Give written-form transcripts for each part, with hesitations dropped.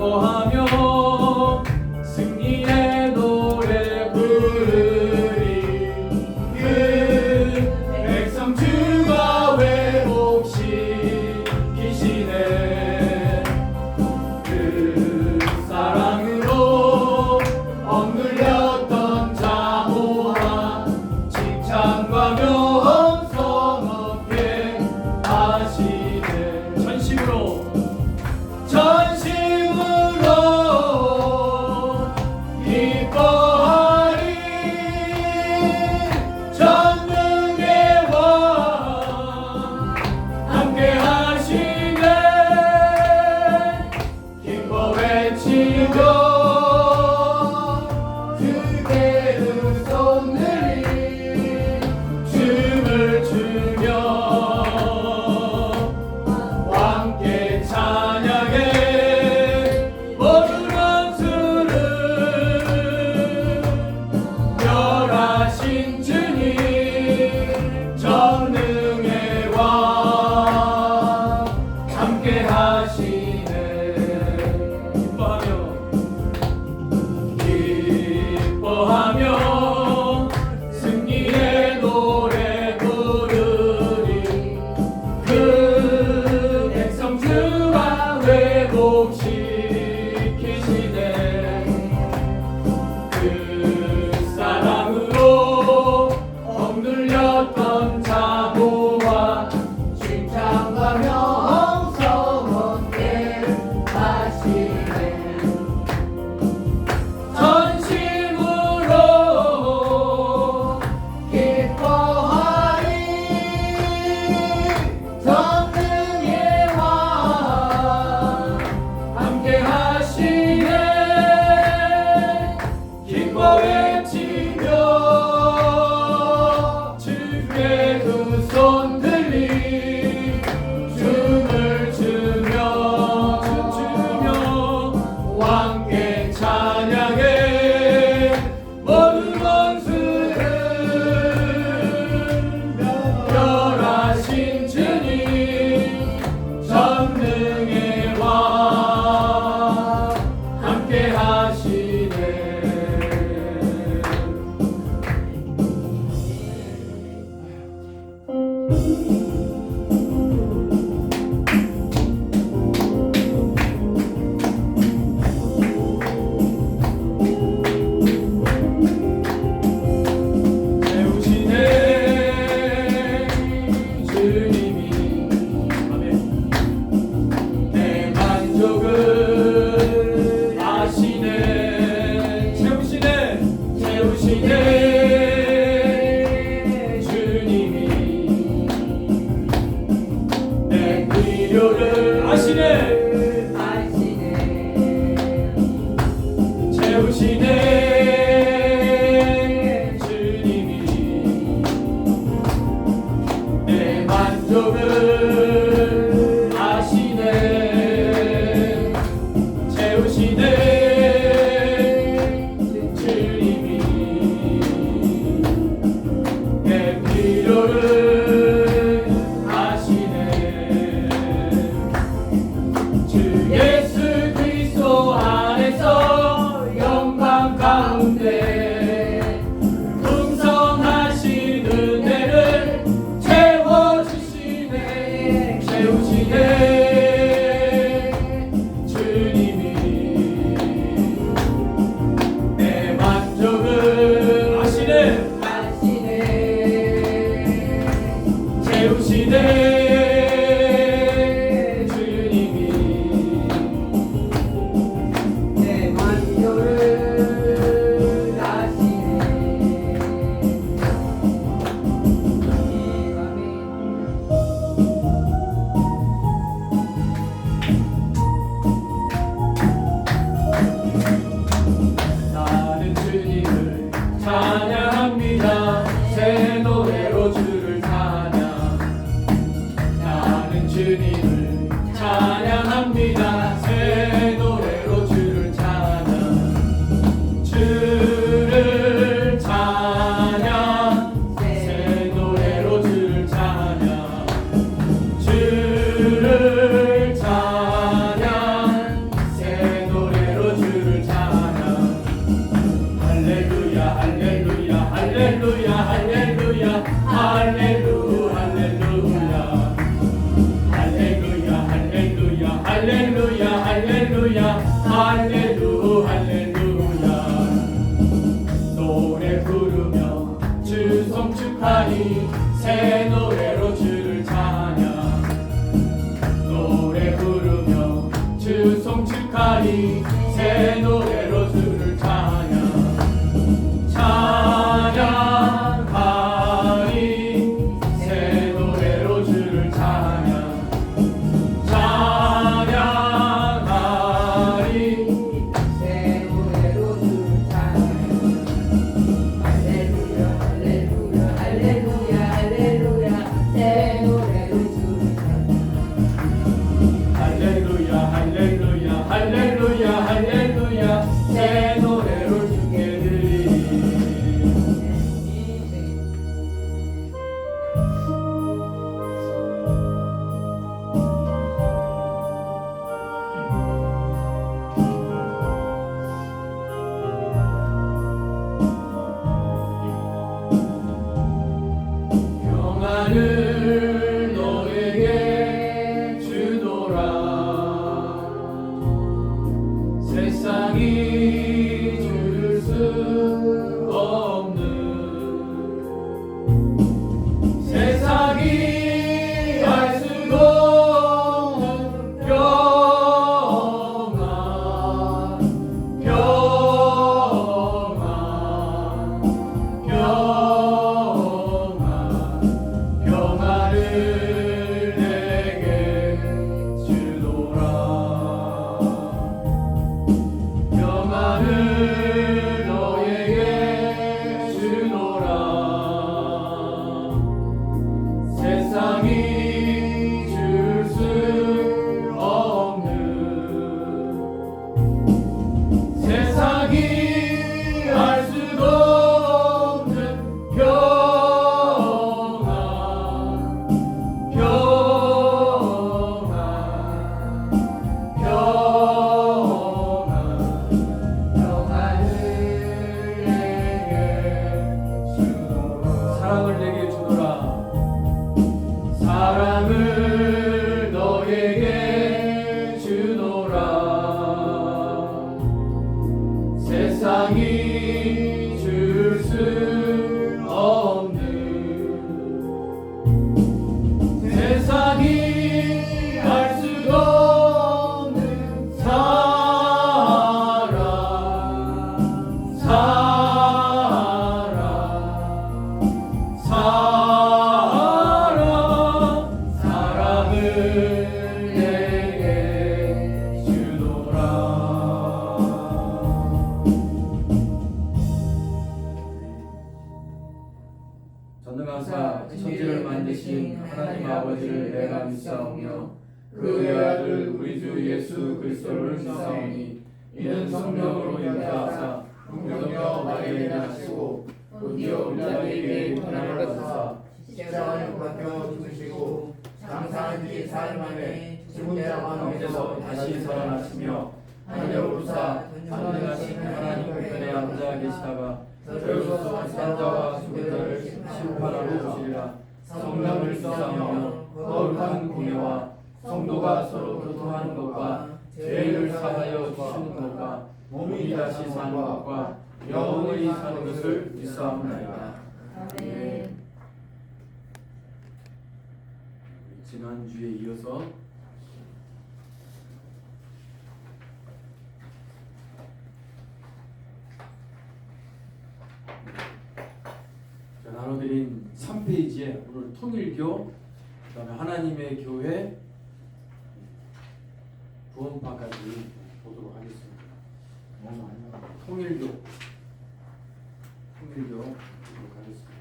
기뻐하며 승리의 노래 부르리. 그 백성 주가 회복시키시네. 그 사랑으로 억눌렸던 자모와 칭찬과 명성 얻게 하시네. 전심으로 기뻐하리. 전능의 왕 함께 하시네. 기뻐 외치며 주께 두 손 들이 춤을 추며 함께 찬양해. 모든 수를 멸하신 주님 전능의 왕 함께 하시네. 기뻐하며 승리의 노래 부르리. 그 백성 주가 회복시키시네. 그 사랑으로 억눌렸던 자모와 칭찬과 명성 얻게 하시네. 전심으로 기뻐하리. 전능의 왕 함께 할렐루야 할렐루야 할렐루 할렐루야 노래 부르며 주 성축하니 새 노래로 주를 찬양 노래 부르며 주 성축하니 새 노래로 주를 찬양 찬양하니 새 노래로 주를 찬양 찬양하니 새 노래로 주를 찬양 할렐루야 할렐루야 할렐루야 할렐루야 새 노래로 주를 찬양 할렐루야 할렐루야 할렐루야 할렐루야 새 노래로 주께 드리리 평안을 너에게 주노라 세상이 줄 수 없는 세상이 알 수도 없는 평안 평안을 내게 주노라 평안을 너에게 주노라 세상이 줄 수 없는 세상이 알 수도 없는 평안을 내게 주노라 사랑을 너에게 주노라 세상이 줄 수 없는 세상이 알 수도 없는 사랑을 내게 주노라 전능하사 천지를 만드신 하나님 아버지를 내가 믿사오며 그 외아들 우리 주 예수 그리스도를 믿사오니 이는 성령으로 인자하사 풍성녀 마리아에게 나시고 곧이어 은자에게 고난을 받으사 십자가를 박혀 죽으시고 장사한 지 사흘 만에 죽은 자 가운데서 다시 살아나시며 하늘로 오르사 전능하신 하나님 우편에 앉아 계시다가 저리로서 산자와 죽은 자를 심판하러 오시리라 성령을 믿사오며 거룩한 공예와 성도가 서로 교통하는 것과 죄를 사하여 주시는 것과 몸이 다시 사는 것과 영원히 사는 것을 믿사옵나이다. 아멘. 지난주에 이어서 나눠드린 3페이지에 오늘 통일교, 그 다음에 하나님의 교회, 구원파까지 보도록 하겠습니다. 통일교 보도록 하겠습니다.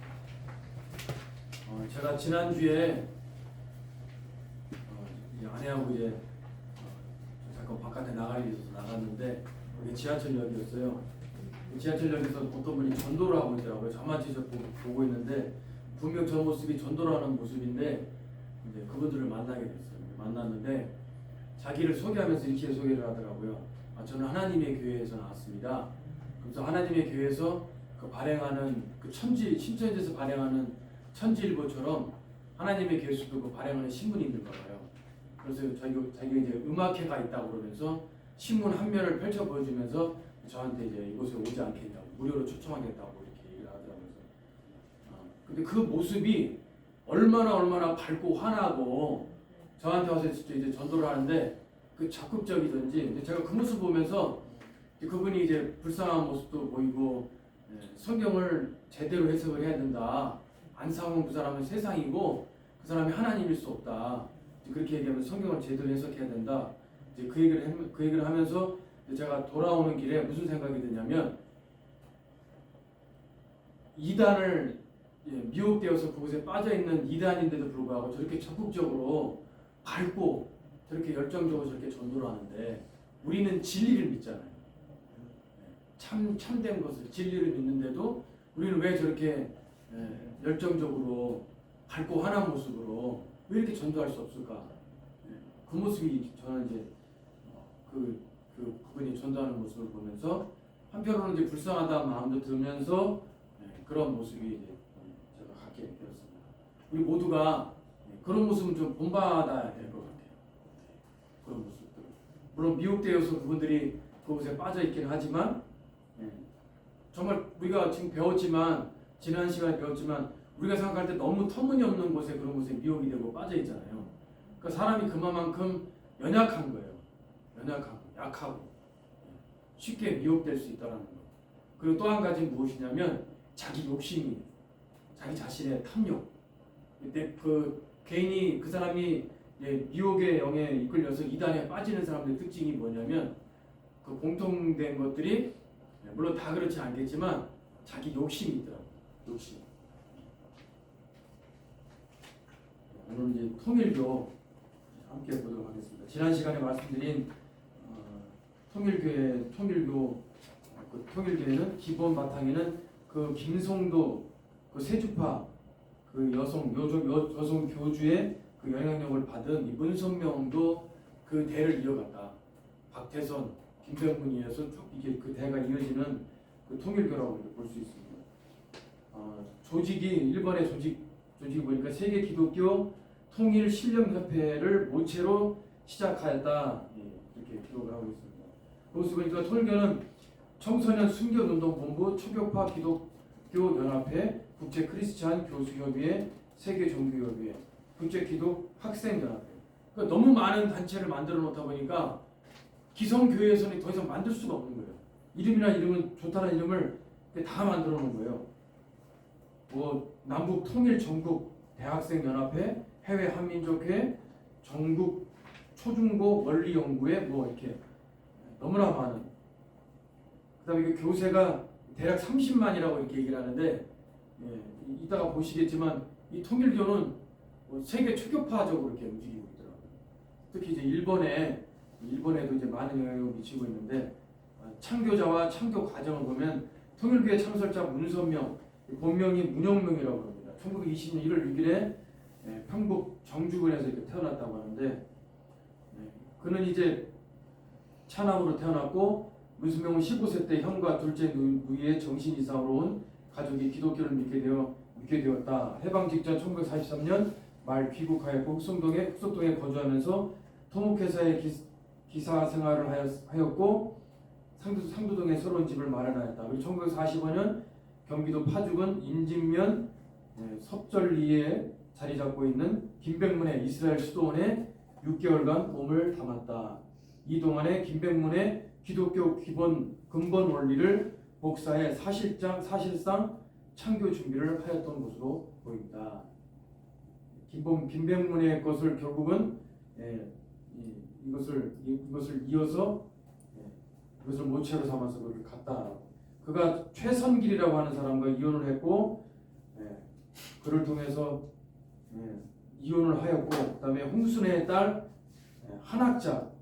제가 지난주에 이 아내하고 이제 잠깐 바깥에 나갈 일이 있어서 나갔는데 여기 지하철역이었어요. 지하철역에서 어떤 분이 전도를 하고 있더라고요. 저만 직접 보고 있는데 분명 저 모습이 전도를 하는 모습인데 이제 그분들을 만나게 됐어요. 만났는데 자기를 소개하면서 이렇게 소개를 하더라고요. 저는 하나님의 교회에서 나왔습니다. 그래서 하나님의 교회에서 그 발행하는 그 신천지에서 발행하는 천지일보처럼 하나님의 교회에서도 그 발행하는 신문이 있는가 봐요. 그래서 자기가 이제 음악회가 있다고 그러면서 신문 한 면을 펼쳐 보여주면서 저한테 이제 이곳에 오지 않겠냐고 무료로 초청하겠다고 이렇게 얘기를 하더라고요. 근데 그 모습이 얼마나 밝고 환하고 저한테 와서 이제 전도를 하는데 그 적극적이든지 제가 그 모습 보면서 그분이 이제 불쌍한 모습도 보이고 성경을 제대로 해석을 해야 된다. 안상훈 그 사람은 세상이고 그 사람이 하나님일 수 없다. 그렇게 얘기하면 성경을 제대로 해석해야 된다. 이제 그 얘기를 하면서 제가 돌아오는 길에 무슨 생각이 드냐면 이단을 미혹되어서 그곳에 빠져 있는 이단인데도 불구하고 저렇게 적극적으로 밝고 저렇게 열정적으로 저렇게 전도를 하는데 우리는 진리를 믿잖아요. 참된 것을 진리를 믿는데도 우리는 왜 저렇게 열정적으로 밝고 환한 모습으로 왜 이렇게 전도할 수 없을까? 그 모습이 저는 이제 그분이 전도하는 모습을 보면서 한편으로는 이제 불쌍하다 마음도 들면서 그런 모습이 이제 제가 갖게 되었습니다. 우리 모두가 그런 모습은 좀 본받아야 될 것 같아요. 그런 모습들. 물론 미혹되어서 그분들이 그곳에 빠져 있긴 하지만 정말 우리가 지금 배웠지만 지난 시간에 배웠지만 우리가 생각할 때 너무 터무니없는 곳에 그런 곳에 미혹이 되고 빠져 있잖아요. 그러니까 사람이 그만큼 연약한 거예요. 약하고 쉽게 미혹될 수 있다는 거. 그리고 또 한 가지는 무엇이냐면 자기 욕심이 자기 자신의 탐욕. 근데 그 괜히 그 사람이 미혹의 영에 이끌려서 이단에 빠지는 사람들의 특징이 뭐냐면 그 공통된 것들이 물론 다 그렇지 않겠지만 자기 욕심이 있더라고요. 욕심. 오늘 이제 통일교 함께 보도록 하겠습니다. 지난 시간에 말씀드린 통일교회는 기본 바탕에는 그 김송도 그 세주파 그 여성 교주의 그 영향력을 받은 이 문선명도 그 대를 이어갔다. 박태선, 김병문이 이어서 쭉 이게 그 대가 이어지는 그 통일교라고 볼 수 있습니다. 조직이 일본의 조직이 보니까 세계 기독교 통일 실령협회를 모체로 시작하였다. 이렇게 기록을 하고 있습니다. 그것을 보니까 통일교는 청소년 순교운동본부, 초교파 기독교 연합회, 국제 크리스찬 교수협의회, 세계 종교협의회, 국제 기독 학생연합회. 그러니까 너무 많은 단체를 만들어 놓다 보니까 기성교회에서는 더 이상 만들 수가 없는 거예요. 이름은 좋다는 이름을 다 만들어 놓은 거예요. 뭐 남북 통일 전국 대학생 연합회, 해외 한민족회, 전국 초중고 원리 연구회 뭐 이렇게 너무나 많은. 그다음에 이 교세가 대략 30만이라고 이렇게 얘기를 하는데 이따가 보시겠지만 이 통일교는 세계 초교파적으로 이렇게 움직이고 있더라고요. 특히 이제 일본에도 이제 많은 영향을 미치고 있는데 창교자와 창교 과정을 보면 통일교회 창설자 문선명, 본명이 문영명이라고 합니다. 1920년 1월 6일에 평북 정주군에서 이렇게 태어났다고 하는데 그는 이제 차남으로 태어났고 문선명은 15세 때 형과 둘째 누이의 정신 이상으로 온 가족이 기독교를 믿게 되었다. 해방 직전 1943년 말 귀국하였고 흑석동에 거주하면서 토목회사의 기사 생활을 하였고 상도동에 새로운 집을 마련하였다. 그리고 1945년 경기도 파주군 임진면 섭절리에 자리 잡고 있는 김백문의 이스라엘 수도원에 6개월간 몸을 담았다. 이 동안에 김백문의 기독교 근본 원리를 복사해 사실상 창교 준비를 하였던 것으로 보입니다. 김백문의 것을 결국은 이것을 이어서 이것을 모체로 삼아서 그렇게 갔다. 그가 최선길이라고 하는 사람과 이혼을 했고 그를 통해서 이혼을 하였고 그다음에 홍순애의 딸 한학자라고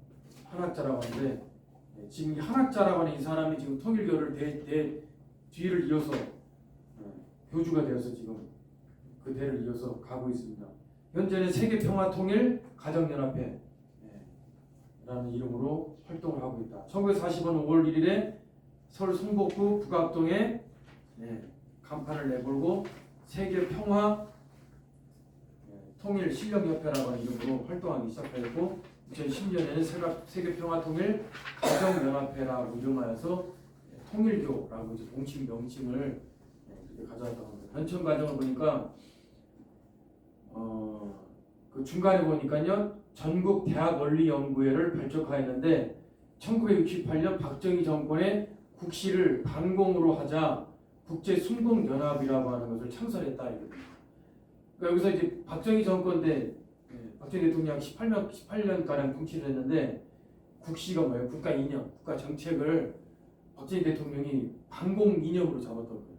하는데 지금 이 한학자라고 하는 이 사람이 지금 통일교를 뒤를 이어서 교주가 되어서 지금 그 대를 이어서 가고 있습니다. 현재는 세계평화통일 가정연합회 라는 이름으로 활동을 하고 있다. 1945년 5월 1일에 서울 성북구 북악동에 간판을 내걸고 세계평화 통일실력협회라고 하는 이름으로 활동하기 시작했고 2010년에는 세계평화통일 가정연합회라고 이름하여서 통일교라고 이제 공식 명칭을 이렇게 가져왔다고 합니다. 현천 과정을 보니까 그 중간에 보니까요 전국 대학원리연구회를 발족하였는데 1968년 박정희 정권의 국시를 반공으로 하자 국제순공연합이라고 하는 것을 창설했다. 그러니까 여기서 이제 박정희 정권 때 박정희 대통령 18년가량 통치를 했는데 국시가 뭐예요? 국가 이념, 국가 정책을 박정희 대통령이 반공 이념으로 잡았던 거예요.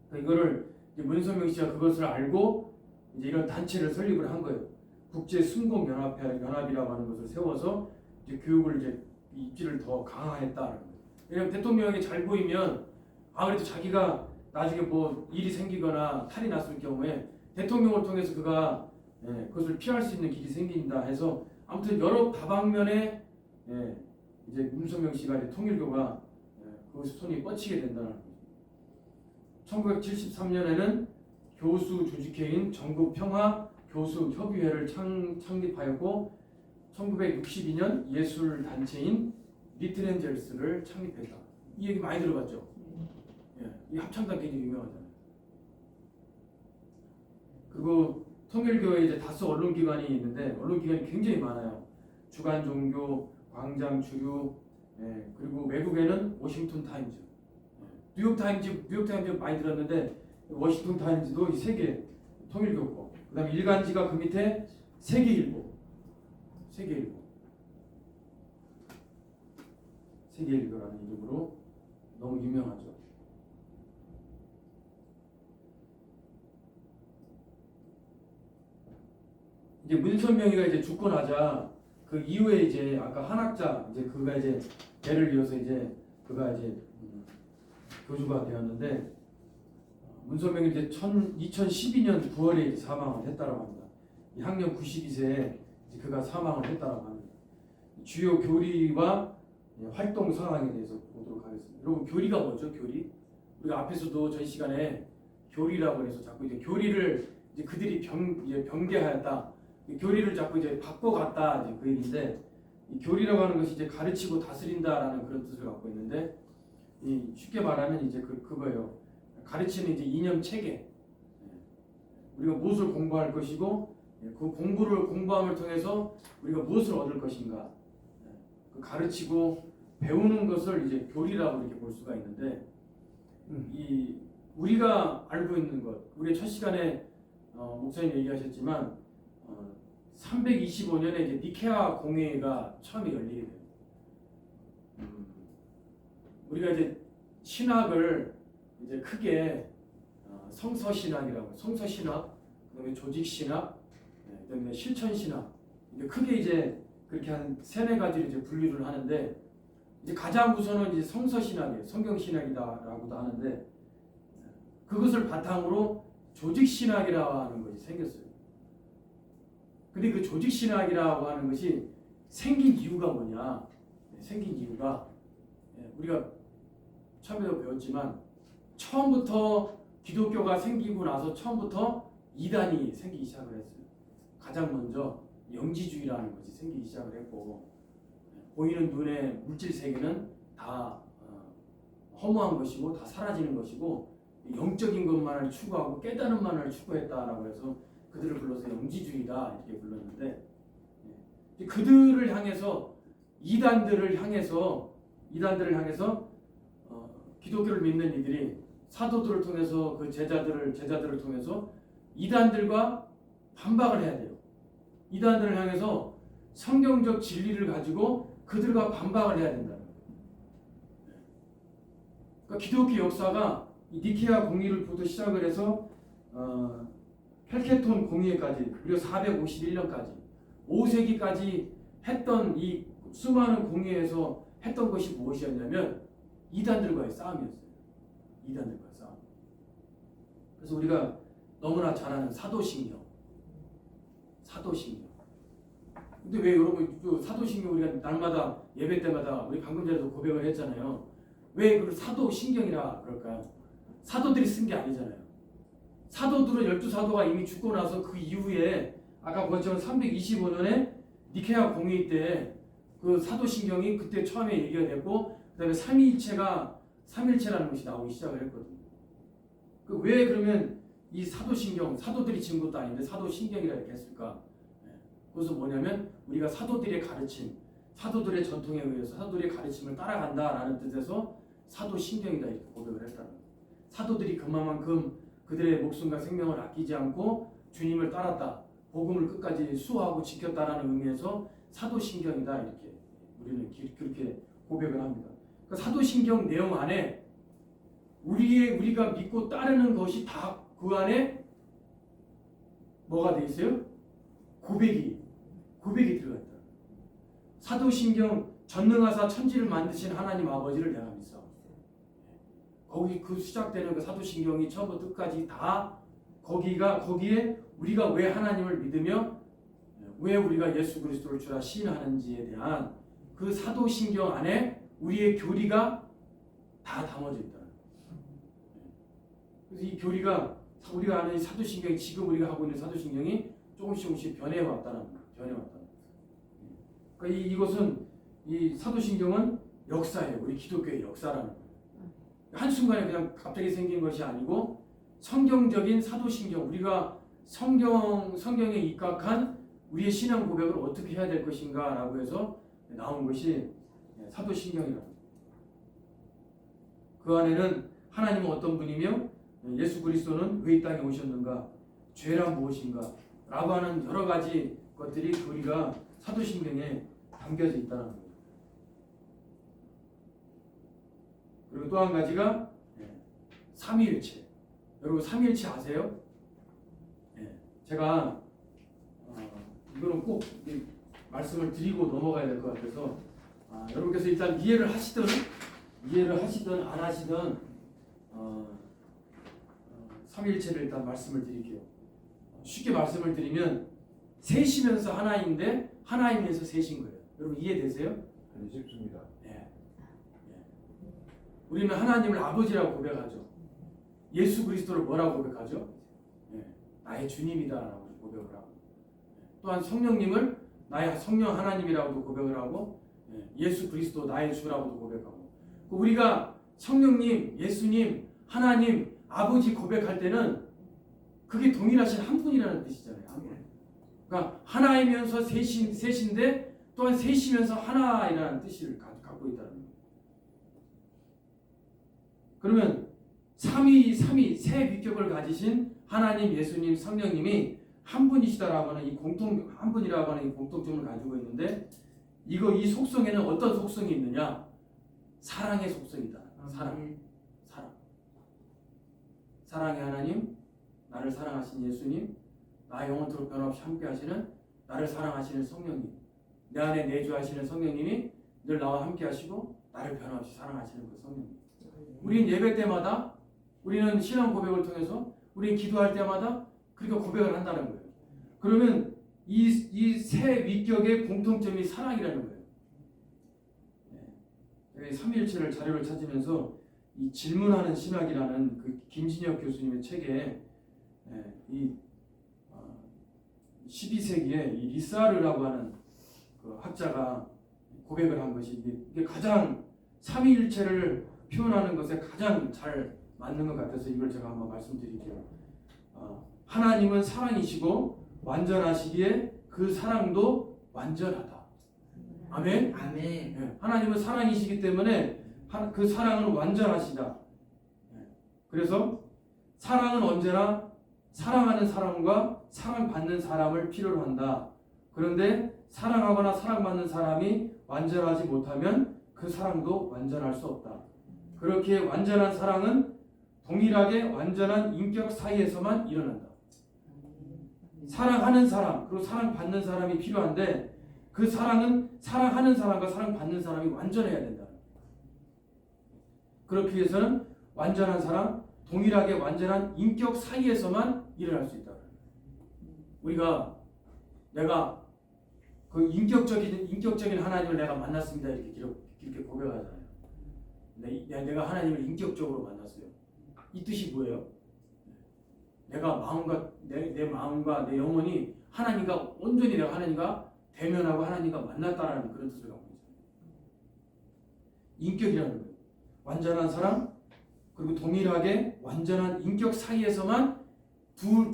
그러니까 이거를 이제 문선명 씨가 그것을 알고 이제 이런 단체를 설립을 한 거예요. 국제순공연합이라고 하는 것을 세워서 이제 교육을 이제 입지를 더 강화했다는 거예요. 왜냐하면 대통령이 잘 보이면 아무래도 자기가 나중에 뭐 일이 생기거나 탈이 났을 경우에 대통령을 통해서 그가 그것을 피할 수 있는 길이 생긴다 해서 아무튼 여러 다방면에 이제 문선명 씨가 이제 통일교가 거기서 손이 뻗치게 된다는 거죠. 1973년에는 교수 조직회인 전국평화 교수협의회를 창립하였고 1962년 예술단체인 리틀엔젤스를 창립했다. 이 얘기 많이 들어봤죠? 이 합창단 굉장히 유명하잖아요. 그리고 통일교에 이제 다수 언론기관이 있는데 언론기관이 굉장히 많아요. 주간종교, 광장주류, 그리고 외국에는 워싱턴 타임즈, 뉴욕 타임즈 많이 들었는데 워싱턴 타임즈도 이 세계 통일교고, 그다음에 일간지가 그 밑에 세계일보라는 이름으로 너무 유명하죠. 이제 문선명이가 이제 죽고 나자 그 이후에 이제 아까 한학자 이제 그가 이제 대를 이어서 이제 그가 이제 교주가 되었는데 문선명이 이제 2012년 9월에 이제 사망을 했다라고 합니다. 이 학년 92세에 이제 그가 사망을 했다라고 합니다. 주요 교리와 활동 상황에 대해서 보도록 하겠습니다. 여러분 교리가 뭐죠? 교리? 우리가 앞에서도 전 시간에 교리라고 해서 자꾸 이제 교리를 이제 그들이 변개하였다. 교리를 자꾸 이제 바꿔갔다 이제 그 얘기인데 이 교리라고 하는 것이 이제 가르치고 다스린다라는 그런 뜻을 갖고 있는데 이 쉽게 말하면 이제 그거예요. 가르치는 이제 이념 체계. 우리가 무엇을 공부할 것이고 그 공부함을 통해서 우리가 무엇을 얻을 것인가. 그 가르치고 배우는 것을 이제 교리라고 이렇게 볼 수가 있는데 이 우리가 알고 있는 것, 우리 첫 시간에 목사님 얘기하셨지만 325년에 이제 니케아 공회가 처음에 열리게 돼요. 우리가 이제 신학을 이제 크게 성서신학이라고, 성서신학, 그다음에 조직신학, 그다음에 실천신학, 크게 이제 그렇게 한 세네 가지를 이제 분류를 하는데 이제 가장 우선은 이제 성서신학이에요. 성경신학이다라고도 하는데 그것을 바탕으로 조직신학이라고 하는 것이 생겼어요. 근데 그 조직신학이라고 하는 것이 생긴 이유가 뭐냐? 생긴 이유가 우리가 처음에도 배웠지만 처음부터 기독교가 생기고 나서 처음부터 이단이 생기기 시작을 했어요. 가장 먼저 영지주의라는 것이 생기기 시작을 했고 보이는 눈의 물질 세계는 다 허무한 것이고 다 사라지는 것이고 영적인 것만을 추구하고 깨달은 만을 추구했다라고 해서 그들을 불러서 영지주의다 이렇게 불렀는데 그들을 향해서 이단들을 향해서 기독교를 믿는 이들이 사도들을 통해서 그 제자들을 통해서 이단들과 반박을 해야 돼요. 이단들을 향해서 성경적 진리를 가지고 그들과 반박을 해야 된다는 거예요. 그러니까 기독교 역사가 이 니케아 공의를부터 시작을 해서 헬케톤 공의회까지 그리고 451년까지 5세기까지 했던 이 수많은 공의회에서 했던 것이 무엇이었냐면 이단들과의 싸움이었어요. 이단들과의 싸움. 그래서 우리가 너무나 잘 아는 사도신경. 근데 왜 여러분 그 사도신경 우리가 날마다 예배 때마다 우리 방금 전에도 고백을 했잖아요. 왜 그걸 사도신경이라 그럴까요? 사도들이 쓴 게 아니잖아요. 사도들은 12사도가 이미 죽고 나서 그 이후에 아까 보았지만 325년에 니케아 공의 때 그 사도신경이 그때 처음에 얘기가 됐고 그다음에 삼위일체라는 것이 나오기 시작을 했거든요. 왜 그러면 이 사도신경, 사도들이 지은 것도 아닌데 사도신경이라 이렇게 했을까? 그것은 뭐냐면 우리가 사도들의 가르침, 사도들의 전통에 의해서 사도들의 가르침을 따라간다라는 뜻에서 사도신경이다 이렇게 고백을 했다는 거예요. 사도들이 그만큼 그들의 목숨과 생명을 아끼지 않고 주님을 따랐다, 복음을 끝까지 수호하고 지켰다라는 의미에서 사도신경이다 이렇게 우리는 그렇게 고백을 합니다. 그러니까 사도신경 내용 안에 우리가 믿고 따르는 것이 다 그 안에 뭐가 돼 있어요? 고백이 들어가 있다. 사도신경 전능하사 천지를 만드신 하나님 아버지를 내가 믿어. 거기 그 시작되는 그 사도신경이 처음부터 끝까지 다 거기에 우리가 왜 하나님을 믿으며 왜 우리가 예수 그리스도를 주라 시인하는지에 대한 그 사도신경 안에 우리의 교리가 다 담아져 있다. 그래서 이 교리가 우리가 아는 사도신경이 지금 우리가 하고 있는 사도신경이 조금씩 변해왔다는 거예요. 그러니까 이것은 이 사도신경은 역사예요. 우리 기독교의 역사라는 거예요. 한순간에 그냥 갑자기 생긴 것이 아니고 성경적인 사도신경, 우리가 성경에 입각한 우리의 신앙 고백을 어떻게 해야 될 것인가 라고 해서 나온 것이 사도신경이라고. 그 안에는 하나님은 어떤 분이며 예수 그리스도는 왜 이 땅에 오셨는가, 죄란 무엇인가 라고 하는 여러 가지 것들이 우리가 사도신경에 담겨져 있다는 거예요. 그리고 또 한 가지가 삼위일체. 여러분 삼위일체 아세요? 제가 이거는 꼭 말씀을 드리고 넘어가야 될 것 같아서 여러분께서 일단 이해를 하시든 안 하시든 삼위일체를 일단 말씀을 드릴게요. 쉽게 말씀을 드리면 셋이면서 하나인데 하나이면서 셋인 거예요. 여러분 이해되세요? 네, 쉽습니다. 우리는 하나님을 아버지라고 고백하죠. 예수 그리스도를 뭐라고 고백하죠? 나의 주님이다라고 고백을 하고, 또한 성령님을 나의 성령 하나님이라고도 고백을 하고, 예수 그리스도 나의 주라고도 고백하고. 우리가 성령님, 예수님, 하나님, 아버지 고백할 때는 그게 동일하신 한 분이라는 뜻이잖아요. 한 분. 그러니까 하나이면서 셋인데 또한 셋이면서 하나이라는 뜻을 갖고 있다는 거예요. 그러면 삼위 세 위격을 가지신 하나님, 예수님, 성령님이 한 분이시다라고 하는 한 분이라고 하는 이 공통점을 가지고 있는데, 이 속성에는 어떤 속성이 있느냐? 사랑의 속성이다. 사랑의 하나님, 나를 사랑하신 예수님, 나 영원토록 변함없이 함께하시는 나를 사랑하시는 성령님, 내 안에 내주하시는 성령님이 늘 나와 함께하시고 나를 변함없이 사랑하시는 그 성령님. 우리는 예배 때마다, 우리는 신앙 고백을 통해서, 우리는 기도할 때마다 그렇게 고백을 한다는 거예요. 그러면 이 세 위격의 공통점이 사랑이라는 거예요. 삼위일체를 자료를 찾으면서 이 질문하는 신학이라는 그 김진혁 교수님의 책에 이 12세기에 이 리사르라고 하는 그 학자가 고백을 한 것이 이게 가장 삼위일체를 표현하는 것에 가장 잘 맞는 것 같아서 이걸 제가 한번 말씀드릴게요. 하나님은 사랑이시고 완전하시기에 그 사랑도 완전하다. 아멘? 아멘. 하나님은 사랑이시기 때문에 그 사랑은 완전하시다. 그래서 사랑은 언제나 사랑하는 사람과 사랑받는 사람을 필요로 한다. 그런데 사랑하거나 사랑받는 사람이 완전하지 못하면 그 사랑도 완전할 수 없다. 그렇게 완전한 사랑은 동일하게 완전한 인격 사이에서만 일어난다. 사랑하는 사람 그리고 사랑받는 사람이 필요한데 그 사랑은 사랑하는 사람과 사랑받는 사람이 완전해야 된다. 그렇기 위해서는 완전한 사랑, 동일하게 완전한 인격 사이에서만 일어날 수 있다. 내가 그 인격적인 하나님을 내가 만났습니다 이렇게 고백하잖아요. 내가 하나님을 인격적으로 만났어요. 이 뜻이 뭐예요? 내가 마음과 내 마음과 내 영혼이 하나님과 온전히 내가 하나님과 대면하고 하나님과 만났다라는 그런 뜻을 갖고 있어요. 인격이라는 거예요. 완전한 사랑 그리고 동일하게 완전한 인격 사이에서만 두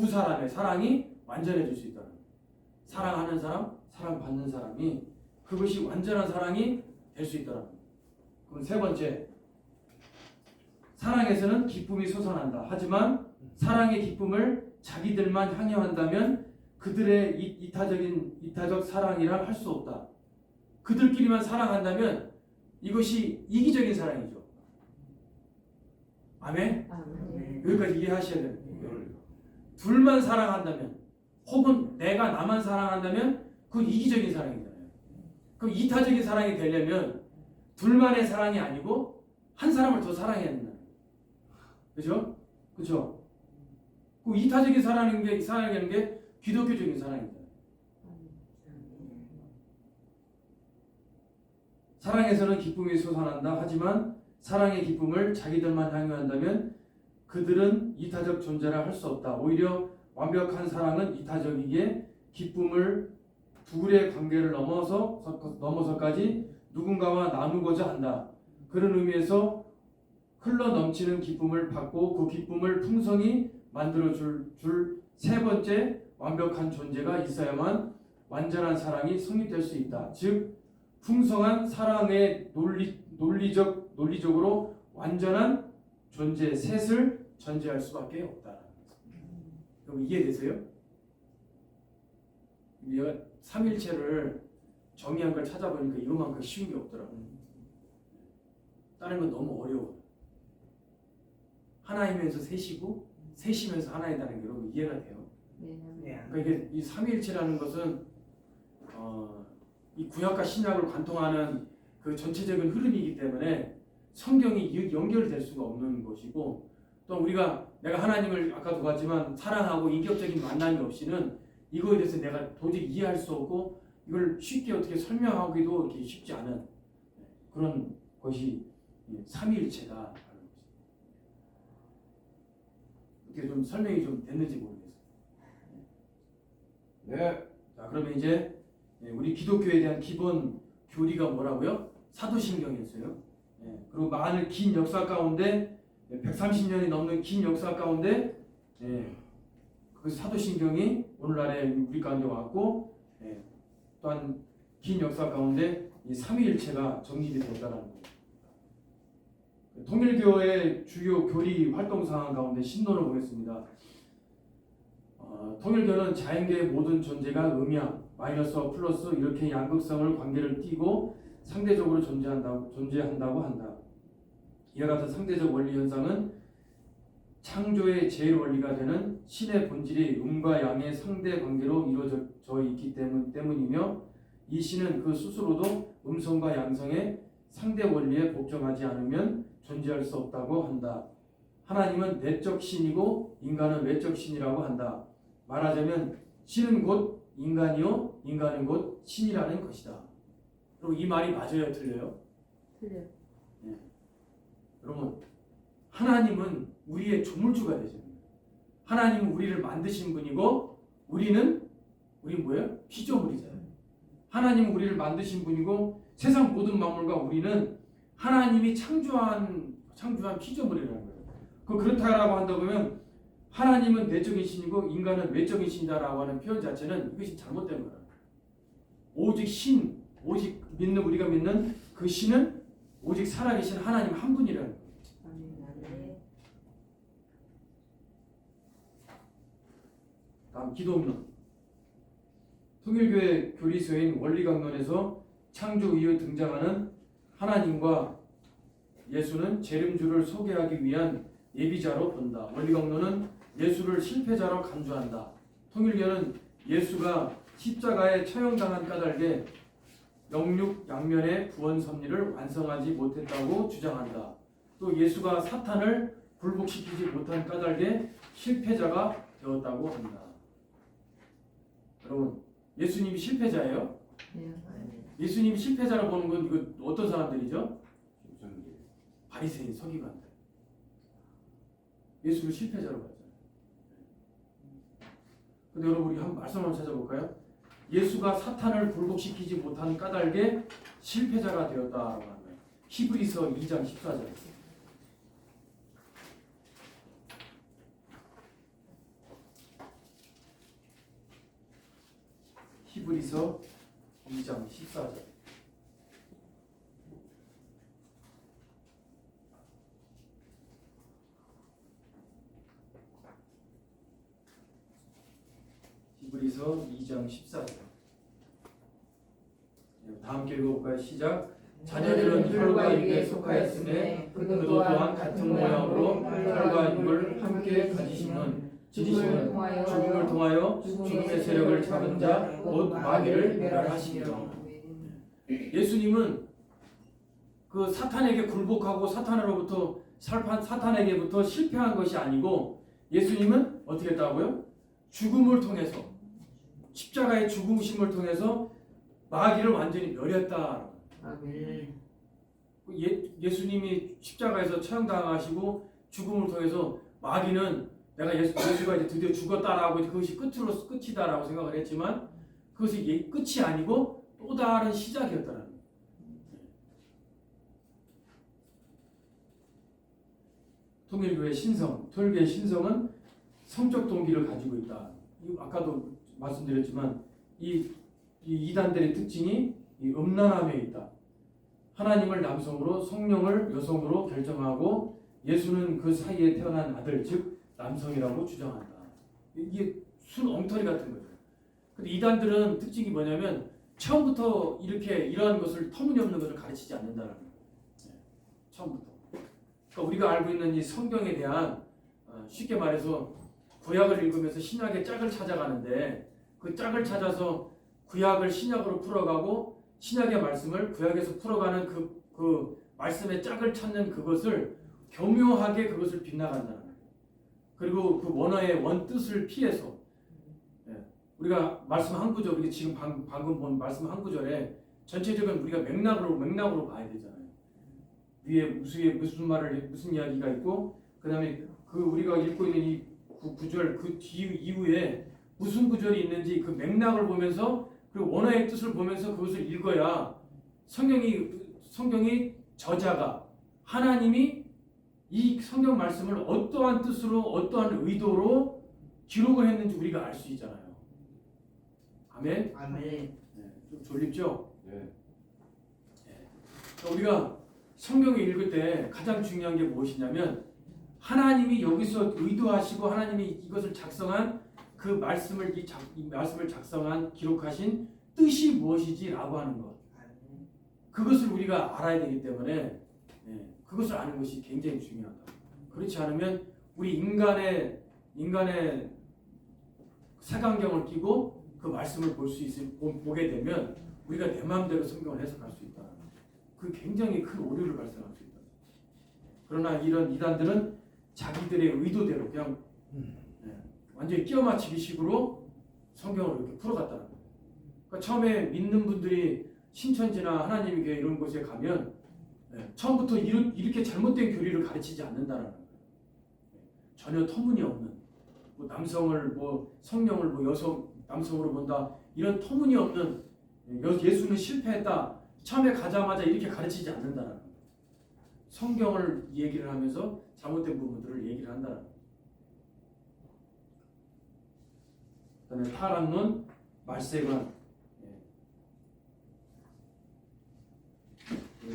사람의 사랑이 완전해질 수 있다는 거예요. 사랑하는 사람, 사랑받는 사람이 그것이 완전한 사랑이 될 수 있다는 거예요. 그럼 세 번째, 사랑에서는 기쁨이 솟아난다. 하지만 사랑의 기쁨을 자기들만 향유한다면 그들의 이타적 사랑이라 할 수 없다. 그들끼리만 사랑한다면 이것이 이기적인 사랑이죠. 아멘? 여기까지 이해하셔야 돼요. 둘만 사랑한다면 혹은 내가 나만 사랑한다면 그건 이기적인 사랑이잖아요. 그럼 이타적인 사랑이 되려면 둘만의 사랑이 아니고 한 사람을 더 사랑해야 된다. 그죠? 그죠? 그 이타적인 사랑이라는 게 기독교적인 사랑이잖아요. 사랑에서는 기쁨이 솟아난다. 하지만 사랑의 기쁨을 자기들만 향유한다면 그들은 이타적 존재라 할 수 없다. 오히려 완벽한 사랑은 이타적이기에 기쁨을 둘의 관계를 넘어서까지 누군가와 나누고자 한다. 그런 의미에서 흘러 넘치는 기쁨을 받고 그 기쁨을 풍성히 만들어 줄 세 번째 완벽한 존재가 있어야만 완전한 사랑이 성립될 수 있다. 즉 풍성한 사랑의 논리적으로 완전한 존재 셋을 전제할 수밖에 없다. 그럼 이해되세요? 우리가 삼일체를 정의한 걸 찾아보니까 이것만큼 쉬운 게 없더라고요. 다른 건 너무 어려워. 하나이면서 셋이고 셋이면서 하나이다는 게 여러분 이해가 돼요? 네. 그러니까 이게 이 삼위일체라는 것은 이 구약과 신약을 관통하는 그 전체적인 흐름이기 때문에 성경이 연결될 수가 없는 것이고 또 우리가 내가 하나님을 아까도 봤지만 사랑하고 인격적인 만남이 없이는 이거에 대해서 내가 도저히 이해할 수 없고 이걸 쉽게 어떻게 설명하기도 이렇게 쉽지 않은 그런 것이 삼위일체다. 어떻게 좀 설명이 좀 됐는지 모르겠어요. 네. 자, 그러면 이제 우리 기독교에 대한 기본 교리가 뭐라고요? 사도신경이었어요. 그리고 많은 긴 역사 가운데 130년이 넘는 긴 역사 가운데 그 사도신경이 오늘날에 우리 가운데 왔고 또한 긴 역사 가운데 이 삼위일체가 정립이 되었다는 거예요. 통일교의 주요 교리 활동 사항 가운데 신론을 보겠습니다. 통일교는 자연계의 모든 존재가 음양, 마이너스와 플러스 이렇게 양극성을 관계를 띠고 상대적으로 존재한다고 한다. 이와 같은 상대적 원리 현상은 창조의 제일 원리가 되는 신의 본질이 음과 양의 상대 관계로 이루어져 있기 때문이며 이 신은 그 스스로도 음성과 양성의 상대 원리에 복종하지 않으면 존재할 수 없다고 한다. 하나님은 내적 신이고 인간은 외적 신이라고 한다. 말하자면 신은 곧 인간이요 인간은 곧 신이라는 것이다. 그리고 이 말이 맞아요, 틀려요? 틀려요. 여러분, 하나님은 우리의 조물주가 되죠. 하나님은 우리를 만드신 분이고 우린 뭐예요? 피조물이잖아요. 하나님은 우리를 만드신 분이고 세상 모든 만물과 우리는 하나님이 창조한 피조물이라는 거예요. 그렇다라고 한다고 하면 하나님은 내적인 신이고 인간은 외적인 신이다라고 하는 표현 자체는 이것이 잘못된 거예요. 오직 우리가 믿는 그 신은 오직 살아계신 하나님 한 분이라는 거예요. 다음 기독론. 통일교의 교리서인 원리강론에서 창조 이후 등장하는 하나님과 예수는 재림주를 소개하기 위한 예비자로 본다. 원리강론은 예수를 실패자로 간주한다. 통일교는 예수가 십자가에 처형당한 까닭에 영육 양면의 구원 섭리를 완성하지 못했다고 주장한다. 또 예수가 사탄을 굴복시키지 못한 까닭에 실패자가 되었다고 한다. 여러분, 예수님이 실패자예요? 네. 예수님이 실패자로 보는 건 이거 어떤 사람들이죠? 바리새인, 서기관들. 예수를 실패자로 봤잖아요. 근데 여러분 우리 한 말씀 한번 찾아볼까요? 예수가 사탄을 굴복시키지 못한 까닭에 실패자가 되었다라고 하는 거예요. 히브리서 2장 14절. 히브리서 2장 14절. 히브리서 2장 14절. 다 함께 읽어볼까요? 시작. 자녀들은 혈과 육에 속하였으며 그도 또한 같은 모양으로 혈과 육을 함께 가지심은 지지심은 죽음을 통하여 죽음의 세력을 잡은 자 곧 마귀를 멸하시리라. 예수님은 그 사탄에게 굴복하고 사탄에게부터 실패한 것이 아니고 예수님은 어떻게 했다고요? 죽음을 통해서 십자가의 죽으심을 통해서 마귀를 완전히 멸했다. 예수님이 십자가에서 처형당하시고 죽음을 통해서 마귀는 내가 예수가 이제 드디어 죽었다라고 그것이 끝이다라고 생각을 했지만 그것이 끝이 아니고 또 다른 시작이었다는 거예요. 통일교회 신성, 통일교회 신성은 성적 동기를 가지고 있다. 아까도 말씀드렸지만 이 이단들의 특징이 이 음란함에 있다. 하나님을 남성으로 성령을 여성으로 결정하고 예수는 그 사이에 태어난 아들 즉 남성이라고 주장한다. 이게 순 엉터리 같은 거죠. 근데 이단들은 특징이 뭐냐면 처음부터 이러한 것을 터무니없는 것을 가르치지 않는다는 거예요. 처음부터. 그러니까 우리가 알고 있는 이 성경에 대한 쉽게 말해서 구약을 읽으면서 신약의 짝을 찾아가는데 그 짝을 찾아서 구약을 신약으로 풀어가고 신약의 말씀을 구약에서 풀어가는 그 말씀의 짝을 찾는 그것을 교묘하게 그것을 빗나간다는 거예요. 그리고 그 원어의 원뜻을 피해서 우리가 말씀 한 구절, 우리가 지금 방금 본 말씀 한 구절에 전체적인 우리가 맥락으로 봐야 되잖아요. 위에 무슨 이야기가 있고 그다음에 그 우리가 읽고 있는 이 구절 그 이후에 무슨 구절이 있는지 그 맥락을 보면서 그리고 원어의 뜻을 보면서 그것을 읽어야 성경이 저자가 하나님이 이 성경 말씀을 어떠한 뜻으로 어떠한 의도로 기록을 했는지 우리가 알 수 있잖아요. 아멘. 아멘. 좀 졸립죠? 네. 그러니까 우리가 성경을 읽을 때 가장 중요한 게 무엇이냐면 하나님이 여기서 의도하시고 하나님이 이것을 작성한 그 말씀을 이 말씀을 작성한 기록하신 뜻이 무엇이지라고 하는 것. 그것을 우리가 알아야 되기 때문에 그것을 아는 것이 굉장히 중요하다. 그렇지 않으면 우리 인간의 색안경을 끼고 그 말씀을 보게 되면 우리가 내 마음대로 성경을 해석할 수 있다. 그 굉장히 큰 오류를 발생할 수 있다. 그러나 이런 이단들은 자기들의 의도대로 그냥 완전히 끼워 맞추기 식으로 성경을 이렇게 풀어갔다는 거예요. 그러니까 처음에 믿는 분들이 신천지나 하나님의 교회 이런 곳에 가면 처음부터 이렇게 잘못된 교리를 가르치지 않는다는 거예요. 전혀 터무니없는 남성을 성령을 여성 남성으로 본다 이런 터무니없는 예수는 실패했다 처음에 가자마자 이렇게 가르치지 않는다는 거예요. 성경을 얘기를 하면서 잘못된 부분들을 얘기를 한다는 거예요. 그다음에 타락론, 말세관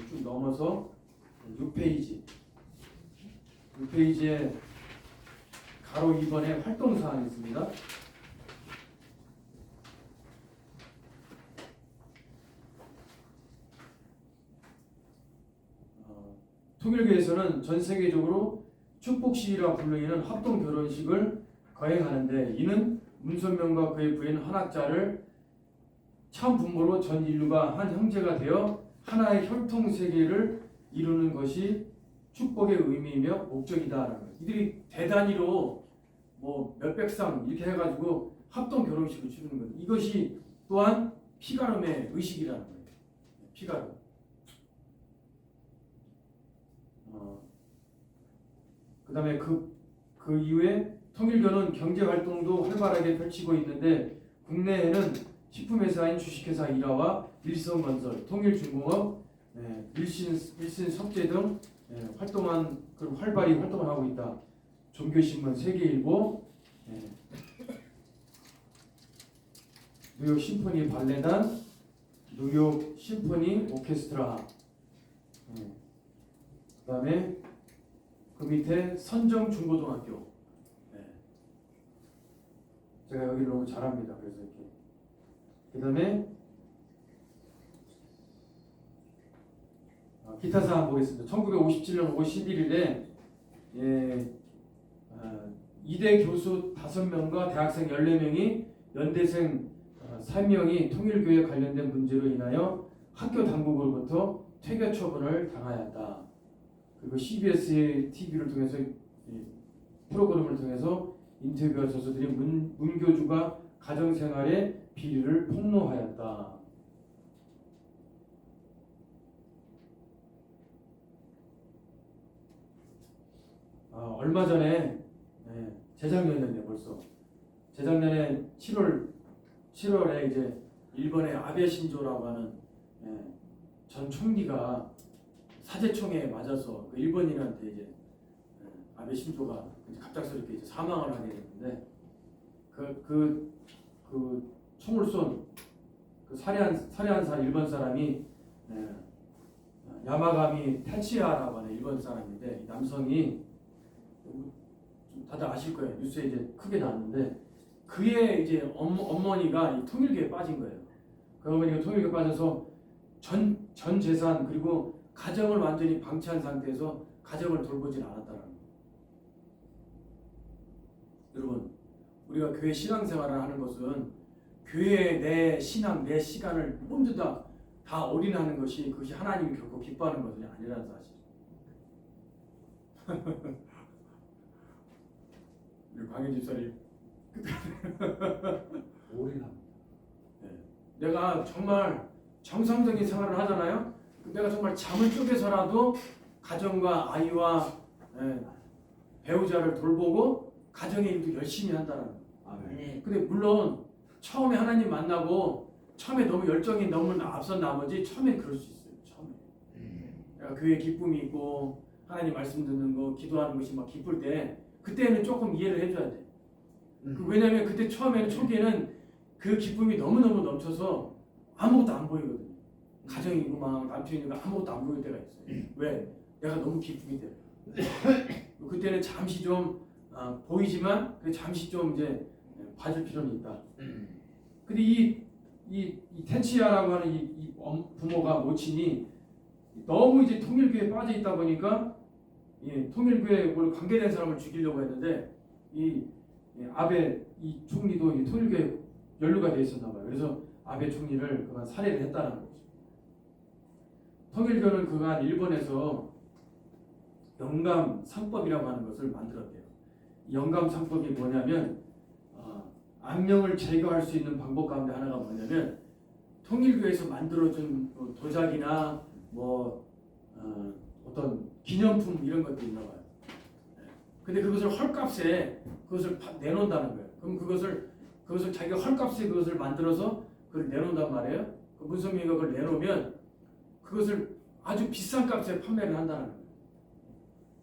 쭉 넘어서 6페이지에 가로 2번에 활동사항이 있습니다. 통일교에서는 전 세계적으로 축복식이라 불리는 합동 결혼식을 거행하는데 이는 문선명과 그의 부인 한학자를 참 부모로 전 인류가 한 형제가 되어 하나의 혈통 세계를 이루는 것이 축복의 의미이며 목적이다라는 거예요. 이들이 대단위로 몇백 상 이렇게 해가지고 합동 결혼식을 치르는 거예요. 이것이 또한 피가름의 의식이라는 거예요. 피가름. 그 다음에 그 이후에 통일교는 경제 활동도 활발하게 펼치고 있는데 국내에는 식품회사인 주식회사 일화와 일성건설, 통일중공업, 일신석재 등 활발히 활동을 하고 있다. 종교신문, 세계일보, 뉴욕 심포니 발레단, 뉴욕 심포니 오케스트라, 그다음에 그 밑에 선정중고등학교. 제가 여기를 너무 잘합니다. 그래서 이렇게. 그다음에 기타 사항 보겠습니다. 1957년 5월 11일에 이대 교수 5명과 대학생 14명이 연대생 3명이 통일교에 관련된 문제로 인하여 학교 당국으로부터 퇴교 처분을 당하였다. 그리고 CBS TV를 통해서 프로그램을 통해서 인터뷰와 저서들이 문교주가 가정생활의 비리를 폭로하였다. 얼마 전에 재작년이었네 벌써. 재작년에 7월에 이제 일본의 아베 신조라고 하는 전 총리가 사제총에 맞아서 그 일본인한테 이제 아베 신조가 갑작스럽게 이제 사망을 하게 됐는데 그 총을 쏜 그 살해한 일본 사람이 야마가미 타치야라고 하는 일본 사람인데 이 남성이 다들 아실 거예요. 뉴스에 이제 크게 나왔는데 그의 이제 어머니가 이 통일교에 빠진 거예요. 그 어머니가 통일교에 빠져서 전 재산 그리고 가정을 완전히 방치한 상태에서 가정을 돌보질 않았다는 거예요. 여러분, 우리가 교회 신앙생활을 하는 것은 교회에 내 신앙, 내 시간을 모두 다 올인하는 것이 그것이 하나님이 결코 기뻐하는 것이 아니라는 사실. 우리 광현 집사님 올인합니다. 내가 정말 정상적인 생활을 하잖아요. 내가 정말 잠을 쪼개서라도 가정과 아이와 배우자를 돌보고 가정의 일도 열심히 한다는 거예요. 근데 물론 처음에 하나님 만나고 처음에 너무 열정이 너무 앞선 나머지 처음엔 그럴 수 있어요. 처음에 내가 교회에 기쁨이 있고 하나님 말씀 듣는 거 기도하는 것이 막 기쁠 때 그때는 조금 이해를 해줘야 돼. 왜냐하면 그때 처음에는 초기에는 그 기쁨이 너무너무 넘쳐서 아무것도 안 보이거든요. 가정이고 막 남편이고 아무것도 안 보일 때가 있어요. 왜? 내가 너무 기쁘기 때문에. 그때는 잠시 좀 보이지만 잠시 좀 이제 봐줄 필요는 있다. 근데 이 텐치야라고 하는 이 부모가 모친이 너무 이제 통일교에 빠져 있다 보니까 통일교에 관계된 사람을 죽이려고 했는데 이 아베 이 총리도 이 통일교에 연루가 돼 있었나 봐요. 그래서 아베 총리를 그만 살해를 했다는 거죠. 통일교는 그간 일본에서 영감상법이라고 하는 것을 만들었대요. 영감상법이 뭐냐면 악령을 제거할 수 있는 방법 가운데 하나가 뭐냐면 통일교에서 만들어준 도자기나 어떤 기념품 이런 것도 있나 봐요. 근데 그것을 헐값에 그것을 내놓는다는 거예요. 그럼 그것을 자기가 헐값에 그것을 만들어서 그걸 내놓는단 말이에요. 그 문성민이가 그걸 내놓으면 그것을 아주 비싼 값에 판매를 한다는 거예요.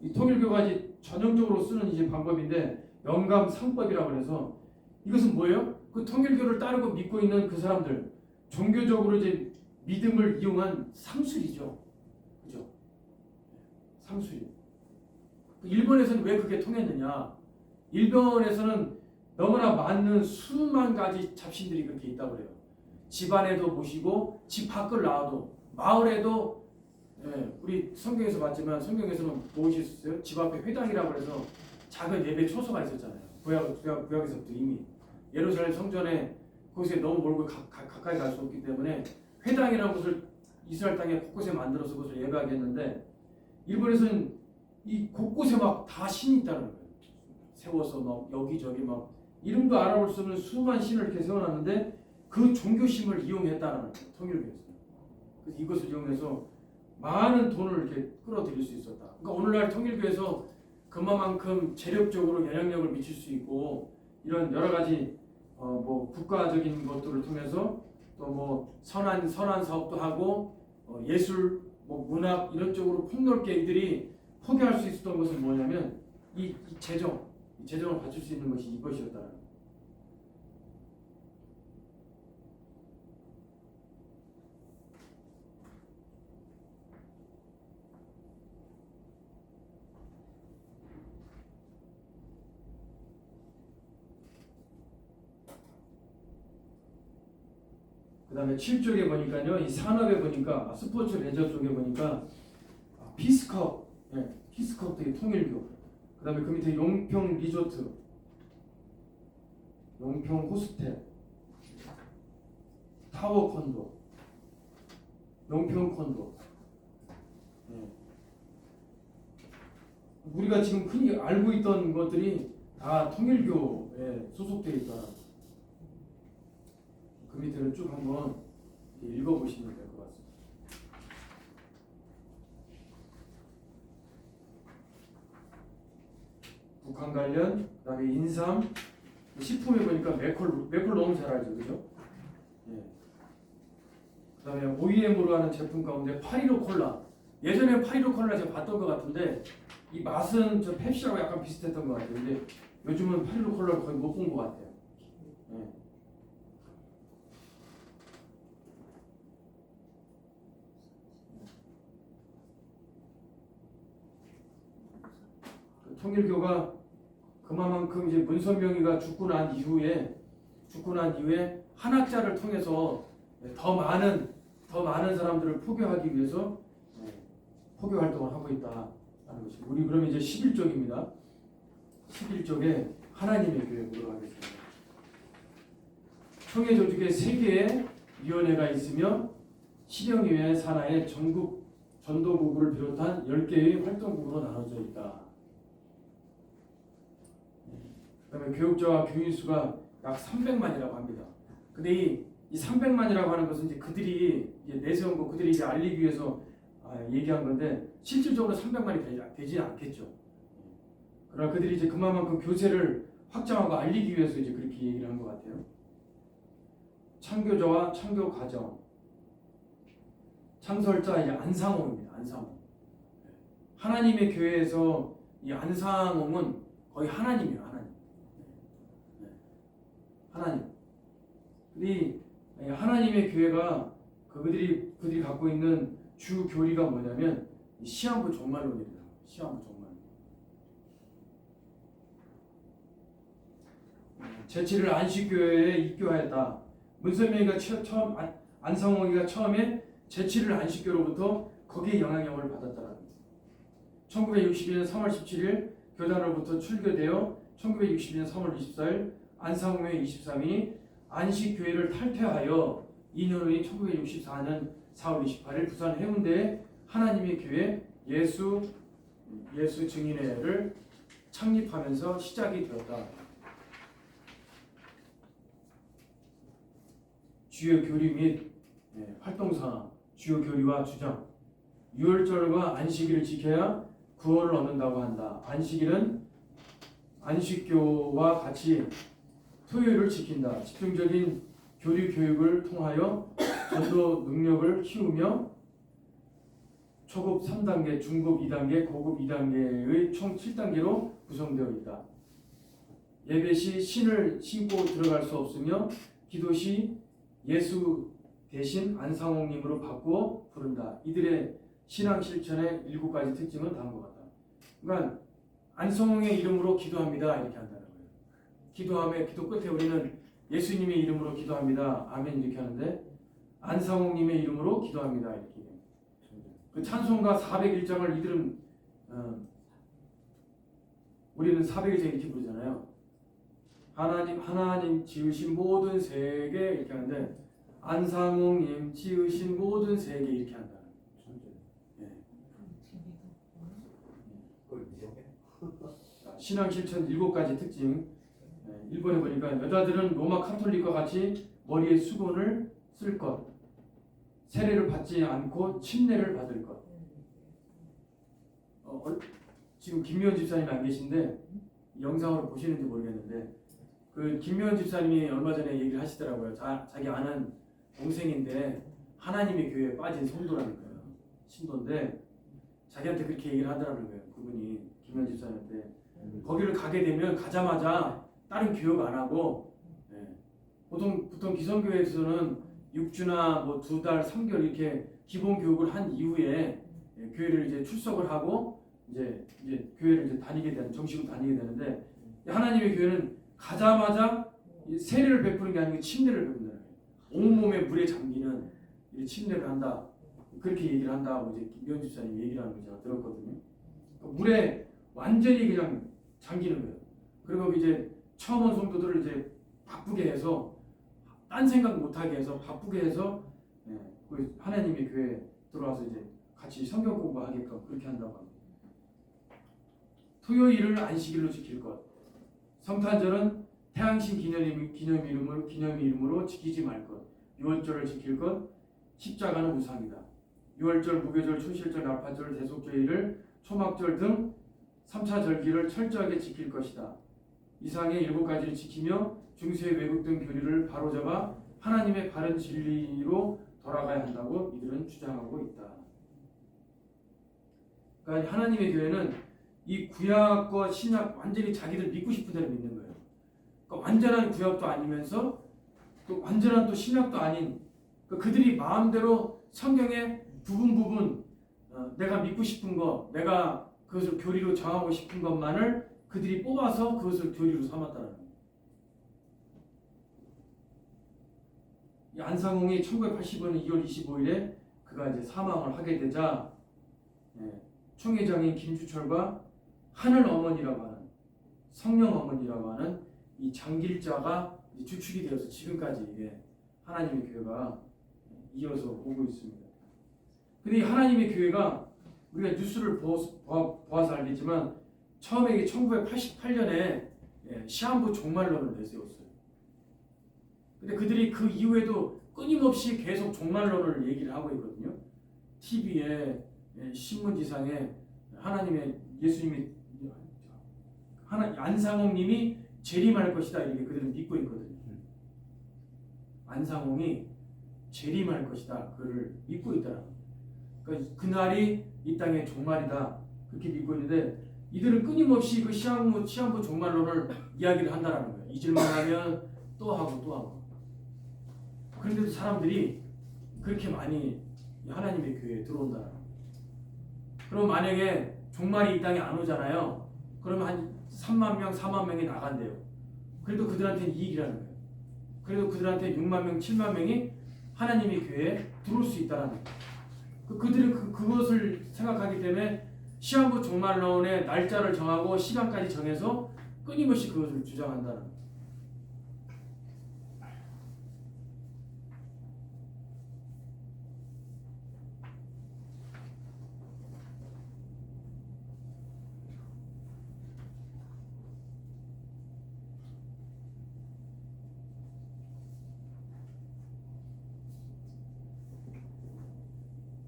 이 통일교가 이제 전형적으로 쓰는 이제 방법인데 영감상법이라고 해서 이것은 뭐예요? 그 통일교를 따르고 믿고 있는 그 사람들 종교적으로 이제 믿음을 이용한 상술이죠. 그죠? 상술. 일본에서는 왜 그게 통했느냐? 일본에서는 너무나 많은 수만 가지 잡신들이 그렇게 있다고 그래요. 집 안에도 모시고 집 밖을 나와도 마을에도 우리 성경에서 봤지만 성경에서는 보셨어요? 집 앞에 회당이라고 해서 작은 예배 초소가 있었잖아요. 구약에서부터 이미 예루살렘 성전에 거기서 너무 멀고 가까이 갈 수 없기 때문에 회당이라는 것을 이스라엘 땅에 곳곳에 만들어서 그것을 예배하게 했는데 일본에서는 이 곳곳에 막 다 신이 있다는 거예요. 세워서 막 여기저기 막 이름도 알아볼 수 없는 수많은 신을 이렇게 세워놨는데 그 종교심을 이용했다는 거예요. 통일교에서. 그래서 이것을 이용해서 많은 돈을 이렇게 끌어들일 수 있었다. 그러니까 오늘날 통일교에서 그만큼 재력적으로 영향력을 미칠 수 있고 이런 여러 가지 뭐 국가적인 것들을 통해서 또 뭐 선한 사업도 하고 예술, 뭐 문학 이런 쪽으로 폭넓게 이들이 포기할 수 있었던 것은 뭐냐면 이 재정을 받칠 수 있는 것이 이것이었다는 거예요. 그 다음에 7쪽에 보니까요, 이 산업에 보니까 스포츠 레저 쪽에 보니까 피스컵, 피스컵 되게 통일교. 그 다음에 그 밑에 용평 리조트, 용평 호스텔, 타워 콘도, 용평 콘도. 우리가 지금 흔히 알고 있던 것들이 다 통일교에 소속되어 있다. 그 밑에를 쭉 한번 읽어보시면 될 것 같습니다. 북한 관련, 그다음에 인삼, 식품에 보니까 맥콜 너무 잘 알죠, 그죠? 예. 그다음에 OEM으로 하는 제품 가운데 815 콜라. 예전에 815 콜라 제가 봤던 것 같은데 이 맛은 저 펩시하고 약간 비슷했던 것 같아요. 근데 요즘은 815 콜라를 거의 못 본 것 같아요. 예. 통일교가 그만큼 이제 문선명이가 죽고 난 이후에 한학자를 통해서 더 많은 사람들을 포교하기 위해서 포교 활동을 하고 있다라는 것입니다. 우리 그러면 이제 11쪽입니다. 11쪽에 하나님의 교회 보도록 하겠습니다. 총회 조직에 3개의 위원회가 있으며 실형위회 산하의 전국 전도부를 비롯한 10개의 활동국으로 나눠져 있다. 그다음에 교육자와 교인 수가 약 300만이라고 합니다. 근데 이 300만이라고 하는 것은 이제 그들이 내세운 거, 그들이 이제 알리기 위해서 얘기한 건데 실질적으로 300만이 되지 않겠죠. 그러나 그들이 이제 그만큼 교세를 확장하고 알리기 위해서 이제 그렇게 얘기를 한 것 같아요. 창교자와 창교 과정, 창설자 이제 안상홍입니다. 안상홍. 하나님의 교회에서 이 안상홍은 거의 하나님이에요. 하나님. 이 하나님의 교회가 그들이 갖고 있는 주 교리가 뭐냐면 시한부 종말론입니다. 시한부 종말. 제7일 안식교회에 입교하였다. 문선명이가 처음 안상홍이가 처음에 제7일 안식교로부터 거기에 영향력을 받았다는 겁니다. 1962년 3월 17일 교단으로부터 출교되어 1962년 3월 24일 안상홍회 23인이 안식교회를 탈퇴하여 2년 후인 1964년 4월 28일 부산 해운대에 하나님의 교회 예수 증인회를 창립하면서 시작이 되었다. 주요 교리 및 활동사, 주요 교리와 주장, 유월절과 안식일을 지켜야 구원을 얻는다고 한다. 안식일은 안식교와 같이 토요일을 지킨다. 집중적인 교리 교육을 통하여 전도 능력을 키우며 초급 3단계, 중급 2단계, 고급 2단계의 총 7단계로 구성되어 있다. 예배 시 신을 신고 들어갈 수 없으며 기도 시 예수 대신 안상홍님으로 바꾸어 부른다. 이들의 신앙 실천의 7가지 특징은 다음과 같다. 그러니까 안상홍의 이름으로 기도합니다. 이렇게 한다는 거예요. 기도함에 기도 끝에 우리는 예수님의 이름으로 기도합니다. 아멘 이렇게 하는데 안상홍님의 이름으로 기도합니다. 이렇게. 그 찬송가 401장을 이들은 우리는 401장 이렇게 부르잖아요. 하나님 지으신 모든 세계 이렇게 하는데 안상홍님 지으신 모든 세계 이렇게 한다는 신앙 실천 7가지 특징. 1번에 보니까 여자들은 로마 카톨릭과 같이 머리에 수건을 쓸 것, 세례를 받지 않고 침례를 받을 것. 지금 김미원 집사님이 안 계신데 영상으로 보시는지 모르겠는데 그 김미원 집사님이 얼마 전에 얘기를 하시더라고요. 자기 아는 동생인데 하나님의 교회에 빠진 성도라는 거예요. 신도인데 자기한테 그렇게 얘기를 하더라는 거예요. 그분이 김미원 집사님한테 거기를 가게 되면 가자마자 다른 교육 안 하고 보통 기성교회에서는 6주나 뭐 2달, 3개월 이렇게 기본 교육을 한 이후에 교회를 이제 출석을 하고 이제 교회를 이제 다니게 되는 정식으로 다니게 되는데 하나님의 교회는 가자마자 세례를 베푸는 게 아니고 침례를 베푼다는 거예요. 온몸에 물에 잠기는 침례를 한다. 그렇게 얘기를 한다고 이제 김미원 집사님이 얘기를 하는 거 제가 들었거든요. 물에 완전히 그냥 잠기는 거예요. 그리고 이제 처음 온 성도들을 이제 바쁘게 해서 딴 생각 못하게 해서 바쁘게 해서 그 하나님의 교회에 들어와서 이제 같이 성경 공부하게끔 그렇게 한다고 합니다. 토요일을 안식일로 지킬 것. 성탄절은 태양신 기념일음으로 지키지 말 것. 유월절을 지킬 것. 십자가는 우상이다. 유월절, 무교절, 초실절, 나팔절, 대속죄일을 초막절 등 3차 절기를 철저하게 지킬 것이다. 이상의 7가지를 지키며 중세 외국 등 교리를 바로잡아 하나님의 바른 진리로 돌아가야 한다고 이들은 주장하고 있다. 그러니까 하나님의 교회는 이 구약과 신약 완전히 자기들 믿고 싶은 대로 믿는 거예요. 그러니까 완전한 구약도 아니면서 또 완전한 또 신약도 아닌 그들이 마음대로 성경의 부분 내가 믿고 싶은 거, 내가 그것을 교리로 정하고 싶은 것만을 그들이 뽑아서 그것을 교리로 삼았다는 거예요. 안상홍이 1985년 2월 25일에 그가 이제 사망을 하게 되자 총회장인 김주철과 하늘 어머니라고 하는 성령 어머니라고 하는 이 장길자가 주축이 되어서 지금까지 이게 하나님의 교회가 이어서 오고 있습니다. 근데 이 하나님의 교회가 우리가 뉴스를 보아서 알겠지만 처음에 이게 1988년에 시한부 종말론을 내세웠어요. 근데 그들이 그 이후에도 끊임없이 계속 종말론을 얘기를 하고 있거든요. TV에 신문지상에 하나님의 예수님이 안상홍님이 재림할 것이다 이렇게 그들은 믿고 있거든요. 안상홍이 재림할 것이다 그를 믿고 있다. 그러니까 그날이 이 땅의 종말이다 그렇게 믿고 있는데 이들은 끊임없이 그 시한부 종말론을 이야기를 한다는 거예요. 잊을만 하면 또 하고 또 하고. 그런데도 사람들이 그렇게 많이 하나님의 교회에 들어온다는 거예요. 그럼 만약에 종말이 이 땅에 안 오잖아요. 그러면 한 3만 명, 4만 명이 나간대요. 그래도 그들한테는 이익이라는 거예요. 그래도 그들한테 6만 명, 7만 명이 하나님의 교회에 들어올 수 있다는 거예요. 그들은 그것을 생각하기 때문에 시한부 종말론의 날짜를 정하고 시간까지 정해서 끊임없이 그것을 주장한다는 거예요.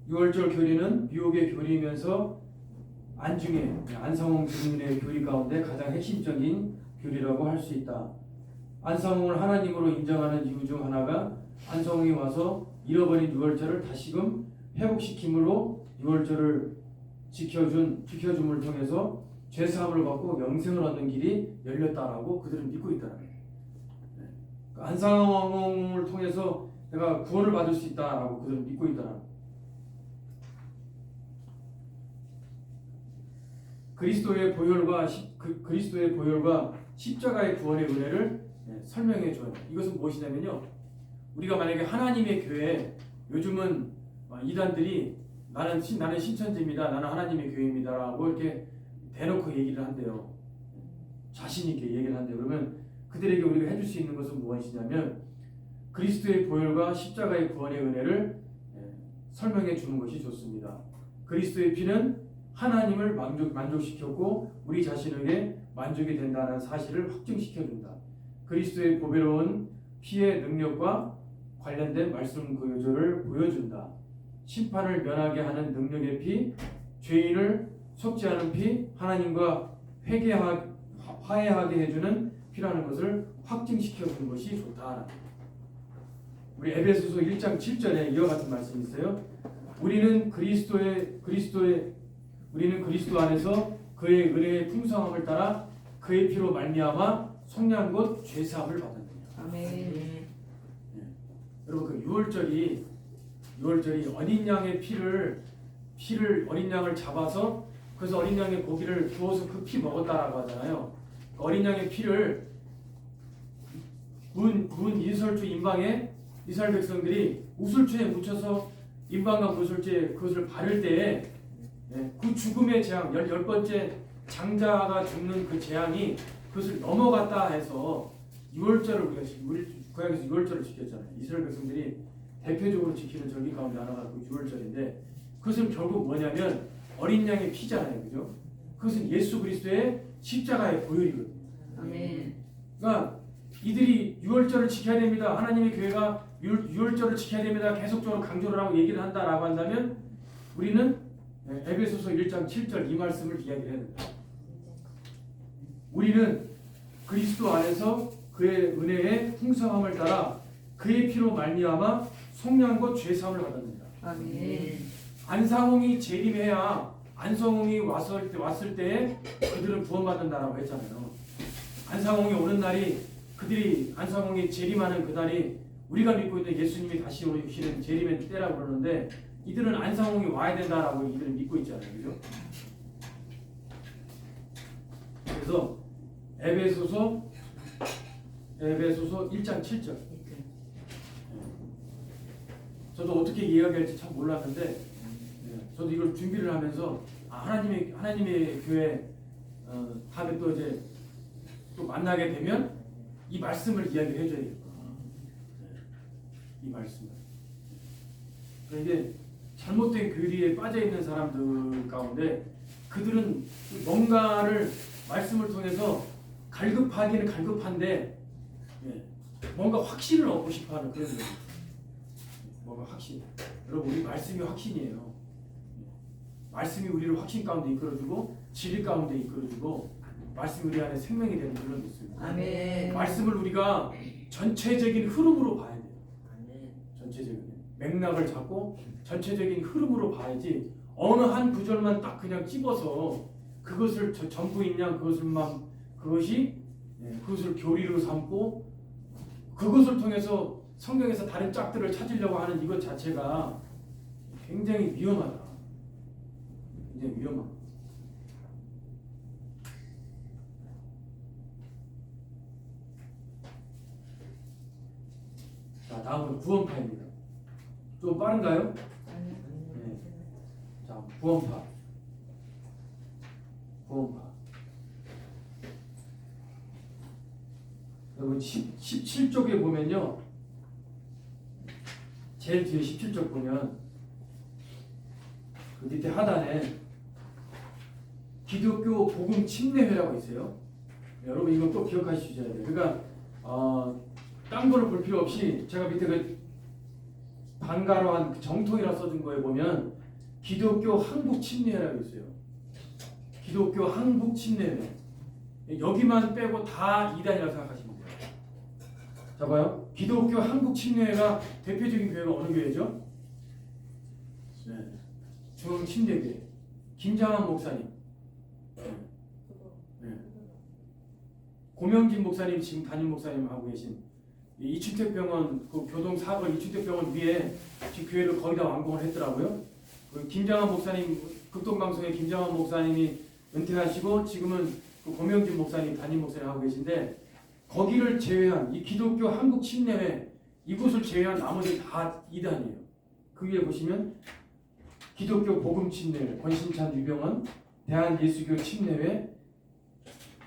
유월절 교리는 미혹의 교리이면서 안중에 안상홍 주님의 교리 가운데 가장 핵심적인 교리라고 할 수 있다. 안상홍을 하나님으로 인정하는 이유 중 하나가 안상홍이 와서 잃어버린 유월절을 다시금 회복시킴으로 유월절을 지켜줌을 통해서 죄사함을 받고 영생을 얻는 길이 열렸다라고 그들은 믿고 있다는 거예요. 안상홍을 통해서 내가 구원을 받을 수 있다라고 그들은 믿고 있다는 거예요. 그리스도의 보혈과 십자가의 구원의 은혜를 설명해 줘요. 이것은 무엇이냐면요. 우리가 만약에 하나님의 교회 요즘은 이단들이 나는 신천지입니다. 나는 하나님의 교회입니다라고 이렇게 대놓고 얘기를 한대요. 자신 있게 얘기를 한대요. 그러면 그들에게 우리가 해줄 수 있는 것은 무엇이냐면 그리스도의 보혈과 십자가의 구원의 은혜를 설명해 주는 것이 좋습니다. 그리스도의 피는 하나님을 만족시켰고 우리 자신에게 만족이 된다는 사실을 확증시켜준다. 그리스도의 보배로운 피의 능력과 관련된 말씀 구조를 보여준다. 심판을 면하게 하는 능력의 피, 죄인을 섞지 않은 피, 하나님과 화해하게 해주는 피라는 것을 확증시켜 주는 것이 좋다. 우리 에베소서 1장 7절에 이와 같은 말씀이 있어요. 우리는 그리스도 안에서 그의 은혜의 풍성함을 따라 그의 피로 말미암아 속량 곧 죄사함을 받았느냐. 아멘. 여러분 그 유월절이 어린 양의 피를 어린 양을 잡아서 그래서 어린 양의 고기를 구워서 그 피 먹었다라고 하잖아요. 그 어린 양의 피를 문 이설주 임방에 이스라엘 백성들이 우슬초에 묻혀서 임방과 우슬초에 그것을 바를 때에 그 죽음의 재앙, 열 번째 장자가 죽는 그 재앙이 그것을 넘어갔다 해서 6월절을 우리 구약에서 6월절을 지켰잖아요. 이스라엘 백성들이 대표적으로 지키는 절기 가운데 하나가 그 6월절인데 그것은 결국 뭐냐면 어린 양의 피잖아요, 그죠? 그것은 예수 그리스도의 십자가의 보혈이거든요. 아멘. 그러니까 이들이 6월절을 지켜야 됩니다. 하나님의 교회가 6월절을 지켜야 됩니다. 계속적으로 강조를 하고 얘기를 한다라고 한다면 우리는 에베소서 1장 7절 이 말씀을 이야기를 해야 된다. 우리는 그리스도 안에서 그의 은혜의 풍성함을 따라 그의 피로 말미암아 속량과 죄사함을 받았느니라. 아멘. 안상홍이 재림해야 안성홍이 왔을 때 그들은 구원받는다라고 했잖아요. 안상홍이 오는 날이 그들이 안상홍이 재림하는 그 날이 우리가 믿고 있는 예수님이 다시 오시는 재림의 때라고 그러는데 이들은 안상홍이 와야 된다라고 이들은 믿고 있잖아요, 그죠? 그래서 에베소서 1장 7절. 저도 어떻게 이야기할지 참 몰랐는데 저도 이걸 준비를 하면서 하나님의 교회 다음에 또 이제 또 만나게 되면 이 말씀을 이야기를 해줘야겠다. 이 말씀을. 이게 잘못된 교리에 빠져 있는 사람들 가운데 그들은 뭔가를 말씀을 통해서 갈급하기는 갈급한데 뭔가 확신을 얻고 싶어하는 그런 거예요. 뭔가 확신. 여러분 우리 말씀이 확신이에요. 말씀이 우리를 확신 가운데 이끌어주고 진리 가운데 이끌어주고 말씀이 우리 안에 생명이 되는 그런 것입니다. 아멘. 말씀을 우리가 전체적인 흐름으로 봐야 돼요. 아멘. 전체적인 맥락을 잡고 전체적인 흐름으로 봐야지 어느 한 구절만 딱 그냥 찝어서 그것을 전부인 양 그것을 교리로 삼고 그것을 통해서 성경에서 다른 짝들을 찾으려고 하는 이것 자체가 굉장히 위험하다. 굉장히 위험하다. 자, 다음은 구원파입니다. 좀 빠른가요? 네. 자, 구원파. 여러분 17쪽에 보면요. 제일 뒤에 17쪽 보면 그 밑에 하단에 기독교 복음 침례회라고 있어요. 여러분 이거 꼭 기억하셔야 돼요. 그러니까 딴 거를 볼 필요 없이 제가 밑에 그 반가로한 정통이라 써준 거에 보면 기독교 한국 침례회라고 있어요. 기독교 한국 침례회. 여기만 빼고 다 이단이라고 생각하시면 돼요. 자 봐요. 기독교 한국 침례회가 대표적인 교회가 어느 교회죠? 중앙 침례교회. 김장한 목사님. 고명진 목사님 지금 담임 목사님 하고 계신 이춘택병원 그 교동 4번 이춘택병원 위에 지금 교회를 거의 다 완공을 했더라고요. 그 김장한 목사님 극동방송의 김장한 목사님이 은퇴하시고 지금은 그 고명진 목사님 담임 목사님 하고 계신데 거기를 제외한 이 기독교 한국 침례회 이곳을 제외한 나머지 다 이단이에요. 그 위에 보시면 기독교 복음 침례회 권신찬 유병원 대한예수교 침례회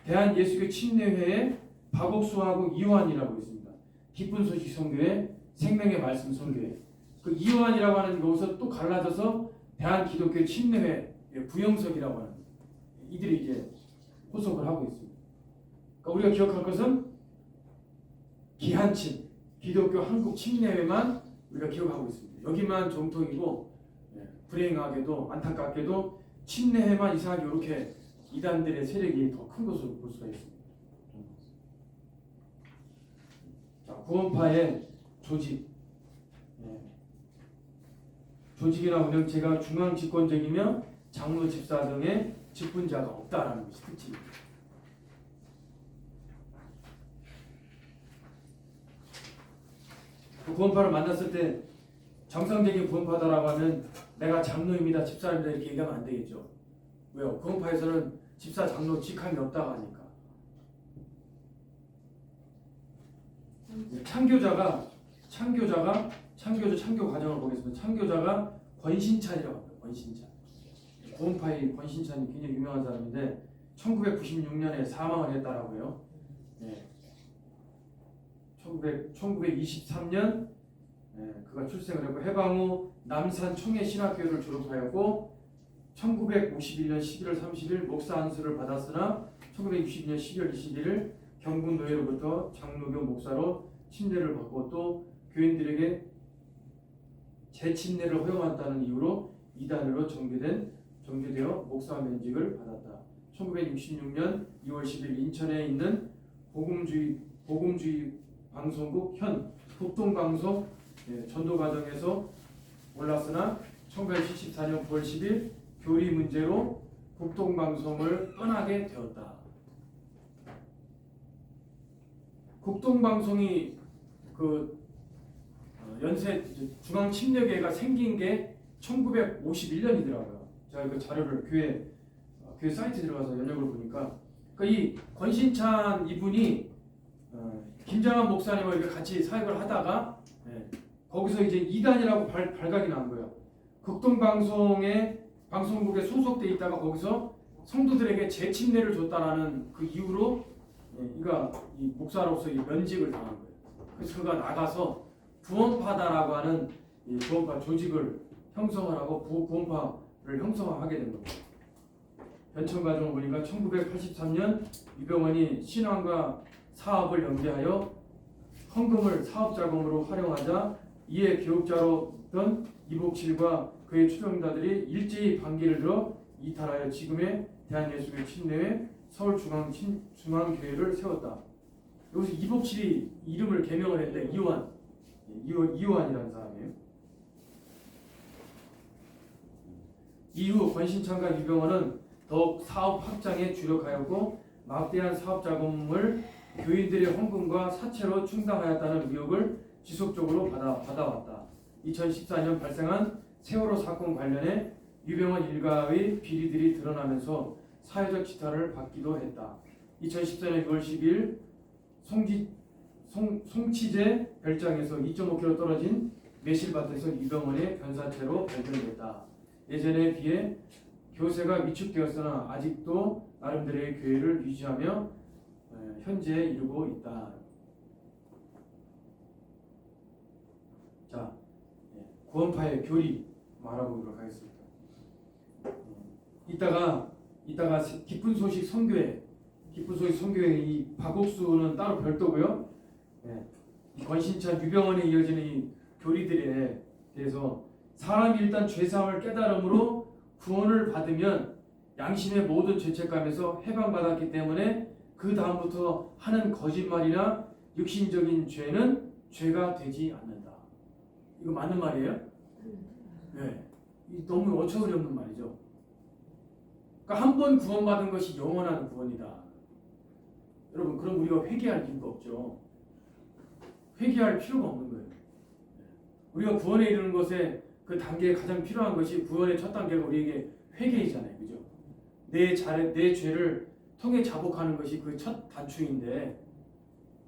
대한예수교 침례회에 박옥수하고 이호환이라고 있습니다. 기쁜 소식 선교회 생명의 말씀 선교회 그 이호환이라고 하는 곳에서 또 갈라져서 대한기독교 침례회 부영석이라고 하는 이들이 이제 호속을 하고 있습니다. 그러니까 우리가 기억할 것은 기한침 기독교 한국 침례회만 우리가 기억하고 있습니다. 여기만 정통이고 불행하게도 안타깝게도 침례에만 이상하게 이렇게 이단들의 세력이 더 큰 것으로 볼 수가 있습니다. 자, 구원파의 조직. 조직이나 운영체가 중앙 집권적이며 장로 집사 등의 직분자가 없다라는 것이 특징입니다. 구원파를 만났을 때 정상적인 구원파다라고 하면 내가 장로입니다, 집사입니다 이렇게 얘기하면 안 되겠죠. 왜요? 구원파에서는 집사, 장로 직함이 없다고 하니까. 창교 과정을 보겠습니다. 창교자가 권신찬이라고 합니다. 권신찬. 구원파의 권신찬이 굉장히 유명한 사람인데 1996년에 사망을 했다라고 해요. 네. 1923년 그가 출생을 했고 해방 후 남산 청해신학교를 졸업하였고 1951년 11월 30일 목사 안수를 받았으나 1962년 12월 21일 경북노예로부터 장로교 목사로 침례를 받고 또 교인들에게 재침례를 허용한다는 이유로 이단으로 정죄되어 목사 면직을 받았다. 1966년 2월 10일 인천에 있는 복음주의 방송국 현 북동방송 전도 과정에서 올랐으나 1974년 9월 10일 교리 문제로 북동방송을 떠나게 되었다. 국동방송이 연세 중앙침례교회가 생긴 게 1951년이더라고요. 제가 그 자료를 교회 사이트 들어가서 연락을 보니까 이 권신찬 이분이 김장한 목사님과 이렇게 같이 사역을 하다가 거기서 이제 이단이라고 발각이 난 거예요. 극동방송의 방송국에 소속돼 있다가 거기서 성도들에게 재침례를 줬다라는 그 이유로 이 목사로서 이 면직을 당한 거예요. 그래서 그가 나가서 구원파다라고 하는 이 구원파 조직을 형성을 하고 구원파를 형성하게 된 겁니다. 변천 과정을 보니까 1983년 유병원이 신앙과 사업을 연계하여 헌금을 사업자금으로 활용하자 이에 교육자로던 이복칠과 그의 추종자들이 일제히 반기를 들어 이탈하여 지금의 대한예수교 침례회 서울중앙교회를 세웠다. 여기서 이복칠이 이름을 개명을 했는데 이호환이라는 사람이에요. 이후 권신찬과 유병원은 더욱 사업 확장에 주력하였고 막대한 사업 자금을 교인들의 헌금과 사채로 충당하였다는 의혹을 지속적으로 받아왔다. 2014년 발생한 세월호 사건 관련해 유병원 일가의 비리들이 드러나면서 사회적 지탄을 받기도 했다. 2014년 6월 10일 송치제 별장에서 2.5km 떨어진 매실밭에서 유병원의 변사체로 발견됐다. 예전에 비해 교세가 위축되었으나 아직도 나름대로의 교회를 유지하며 현재에 이르고 있다. 자, 구원파의 교리 알아보도록 하겠습니다. 이따가 기쁜 소식 선교회 이 박옥수는 따로 별도고요. 이 권신찬 유병원에 이어지는 이 교리들에 대해서 사람이 일단 죄사함을 깨달음으로 구원을 받으면 양심의 모든 죄책감에서 해방받았기 때문에 그 다음부터 하는 거짓말이나 육신적인 죄는 죄가 되지 않는다. 이거 맞는 말이에요? 네. 너무 어처구니 없는 말이죠. 그러니까 한 번 구원받은 것이 영원한 구원이다. 여러분, 그럼 우리가 회개할 이유가 없죠. 회개할 필요가 없는 거예요. 우리가 구원에 이르는 것에 그 단계에 가장 필요한 것이 구원의 첫 단계가 우리에게 회개이잖아요. 그죠? 내 죄를 통해 자복하는 것이 그 첫 단추인데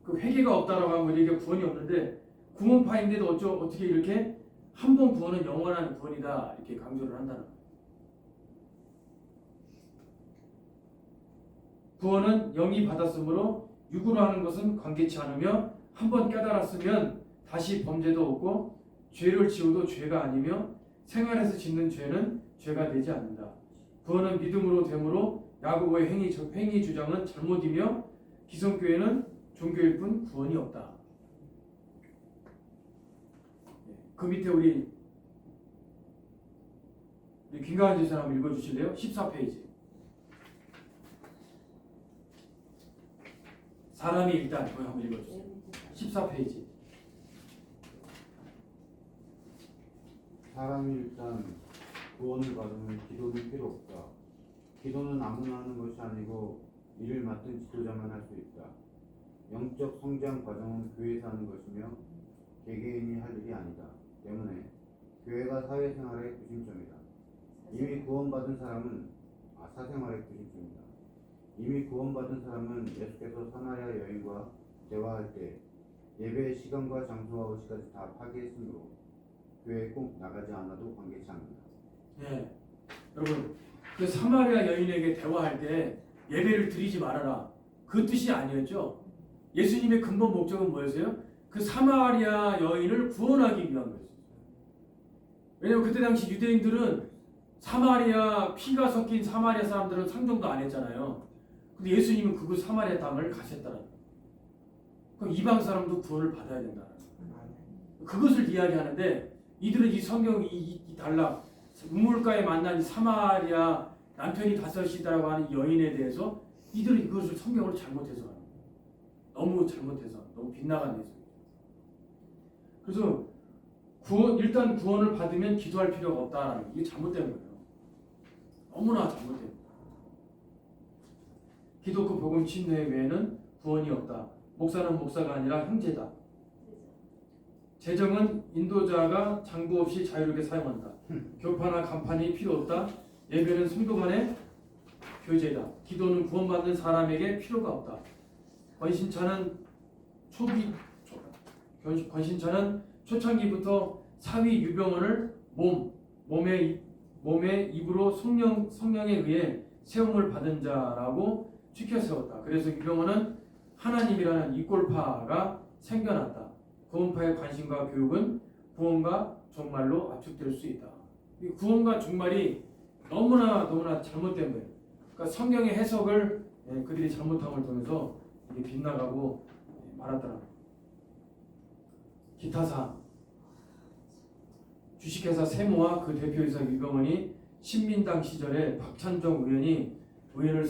그 회개가 없다라고 하면 우리에게 구원이 없는데 구원파인데도 어떻게 이렇게 한 번 구원은 영원한 구원이다 이렇게 강조를 한다는 거예요. 구원은 영이 받았으므로 육으로 하는 것은 관계치 않으며 한 번 깨달았으면 다시 범죄도 없고 죄를 지어도 죄가 아니며 생활에서 짓는 죄는 죄가 되지 않는다. 구원은 믿음으로 되므로 야고보의 행위 주장은 잘못이며 기성교회는 종교일 뿐 구원이 없다. 그 밑에 우리 우리 김가은 지사 한번 읽어주실래요? 14페이지. 사람이 일단 그거 한번 읽어주세요. 14페이지. 사람이 일단 구원을 받으면 기도는 필요 없다. 기도는 아무나 하는 것이 아니고 이를 맡은 지도자만 할 수 있다. 영적 성장 과정은 교회에서 하는 것이며 개개인이 할 일이 아니다. 때문에 교회가 사회생활의 구심점이다. 이미 구원받은 사람은 사생활의 구심점이다. 이미 구원받은 사람은 예수께서 사마리아 여인과 대화할 때 예배의 시간과 장소와 의시까지 다 파기했으므로 교회에 꼭 나가지 않아도 관계치 않는다. 예, 여러분 그 사마리아 여인에게 대화할 때 예배를 드리지 말아라. 그 뜻이 아니었죠. 예수님의 근본 목적은 뭐였어요? 그 사마리아 여인을 구원하기 위한 거였어요. 왜냐하면 그때 당시 유대인들은 사마리아 피가 섞인 사마리아 사람들은 상종도 안 했잖아요. 근데 예수님은 그 사마리아 땅을 가셨다는 거예요. 그럼 이방 사람도 구원을 받아야 된다는 거예요. 그것을 이야기하는데 이들은 이 성경이 이 단락 우물가에 만난 이 사마리아 남편이 다섯이다라고 하는 여인에 대해서 이들은 이것을 성경으로 잘못해서 하는 거예요. 너무 잘못해서 너무 빗나간 예수. 그래서 일단 구원을 받으면 기도할 필요가 없다라는 게 이게 잘못된 거예요. 너무나 잘못된 거예요. 기독교 복음 침례 외에는 구원이 없다. 목사는 목사가 아니라 형제다. 재정은 인도자가 장부 없이 자유롭게 사용한다. 교파나 간판이 필요 없다. 예배는 성도 간의 교제다. 기도는 구원받는 사람에게 필요가 없다. 권신차는 초창기부터 사위 유병원을 몸의 입으로 성령에 의해 세움을 받은 자라고 추켜 세웠다. 그래서 유병원은 하나님이라는 이꼴파가 생겨났다. 구원파의 관심과 교육은 구원과 종말로 압축될 수 있다. 이 구원과 종말이 너무나 잘못된 거예요. 그러니까 성경의 해석을 그들이 잘못함을 통해서 이게 빗나가고 말았더라. 기타사 주식회사 세모와 그 대표이사 유병원이 신민당 시절에 박찬종 의원을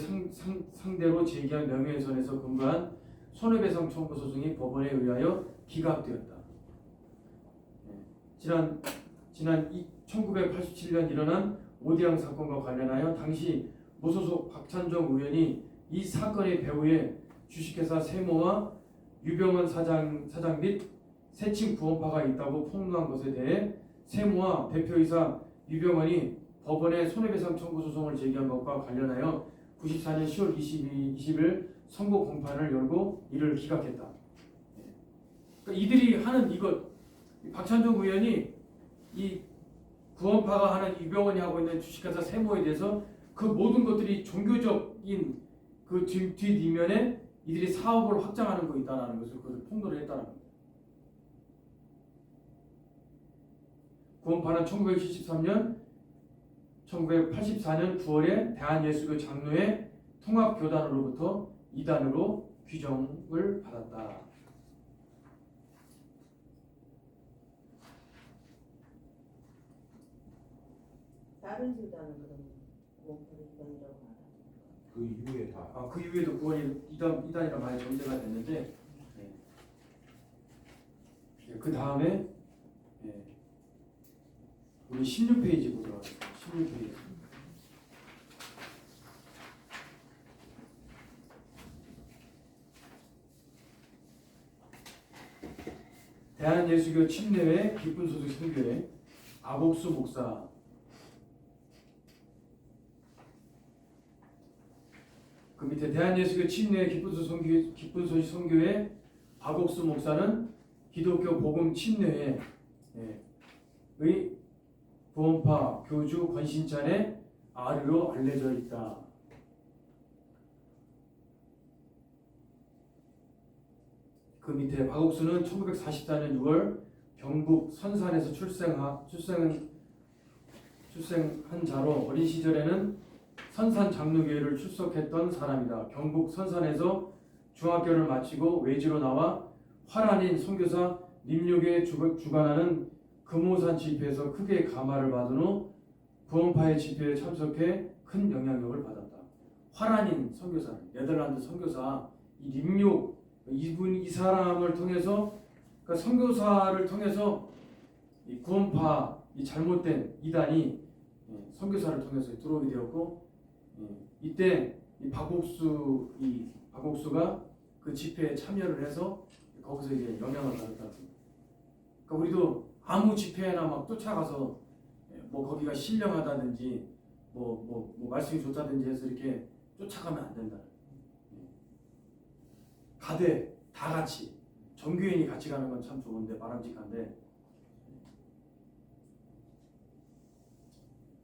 상대로 제기한 명예훼손에서 근거한 손해배상 청구 소송이 법원에 의하여 기각되었다. 지난 1987년 일어난 오디앙 사건과 관련하여 당시 무소속 박찬종 의원이 이 사건의 배후에 주식회사 세모와 유병원 사장 및 세칭 구원파가 있다고 폭로한 것에 대해 세모와 대표이사 유병원이 법원에 손해배상 청구 소송을 제기한 것과 관련하여 94년 10월 20일 선고 공판을 열고 이를 기각했다. 그러니까 이들이 하는 이것, 박찬종 의원이 이 구원파가 하는 유병원이 하고 있는 주식회사 세모에 대해서 그 모든 것들이 종교적인 그 뒷이면에 이들이 사업을 확장하는 거 있다는 것을 그것을 폭로를 했다는 겁니다. 구원파는 1974년 9월에 대한예수교 장로회 통합교단으로부터 이단으로 규정을 받았다. 다른 집단은 그럼 구원파를 이단이라고 말하죠. 그 이후에 다. 그 이후에도 구원이 이단이라 많이 전제가 됐는데 그 다음에 우리 16페이지 보도록 하겠습니다. 16페이지. 대한예수교 침례회 기쁜소식 선교회 아복수 목사 그 밑에 대한예수교 침례회 기쁜소식 선교회 박옥수 목사는 기독교 복음 침례회의 구원파 교주 권신찬의 아류로 알려져 있다. 그 밑에 박옥수는 1944년 6월 경북 선산에서 출생한 자로 어린 시절에는 선산 장로교회를 출석했던 사람이다. 경북 선산에서 중학교를 마치고 외지로 나와 화란인 선교사 림료교에 주관하는 금오산 집회에서 크게 감화를 받은 후 구원파의 집회에 참석해 큰 영향력을 받았다. 화란인 선교사, 네덜란드 선교사 이 림욕 이 사람을 통해서 그러니까 선교사를 통해서 이 구원파 이 잘못된 이단이 선교사를 통해서 들어오게 되었고 이때 이 박옥수가 그 집회에 참여를 해서 거기서 이제 영향을 받았다고. 그러니까 우리도 아무 집회나 막 쫓아가서 뭐 거기가 신령하다든지 뭐 말씀이 좋다든지 해서 이렇게 쫓아가면 안 된다. 가되 다 같이 정교인이 같이 가는 건 참 좋은데 바람직한데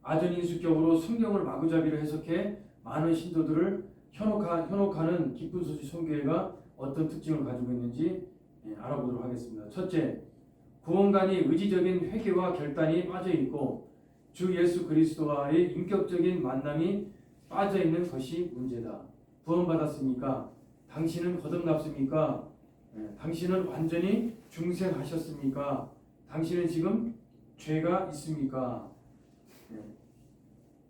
아전인수격으로 성경을 마구잡이로 해석해 많은 신도들을 현혹하는 기쁜 소식 선교회가 어떤 특징을 가지고 있는지 알아보도록 하겠습니다. 첫째, 구원관이 의지적인 회개와 결단이 빠져 있고 주 예수 그리스도와의 인격적인 만남이 빠져 있는 것이 문제다. 구원받았습니까? 당신은 거듭났습니까? 당신은 완전히 중생하셨습니까? 당신은 지금 죄가 있습니까?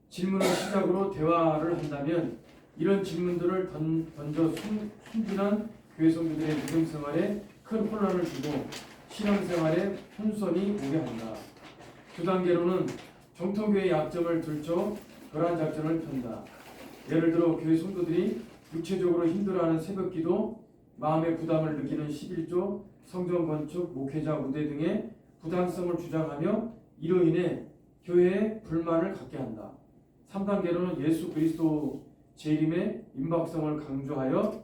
질문을 시작으로 대화를 한다면 이런 질문들을 던져 순진한 교회 성도들의 믿음 생활에 큰 혼란을 주고 신앙생활에 혼선이 오게 한다. 두 단계로는 정통교회의 약점을 들춰 교란 작전을 편다. 예를 들어 교회 성도들이 육체적으로 힘들어하는 새벽기도, 마음의 부담을 느끼는 11조, 성전 건축, 목회자 우대 등의 부당성을 주장하며 이로 인해 교회에 불만을 갖게 한다. 3단계로는 예수 그리스도 재림의 임박성을 강조하여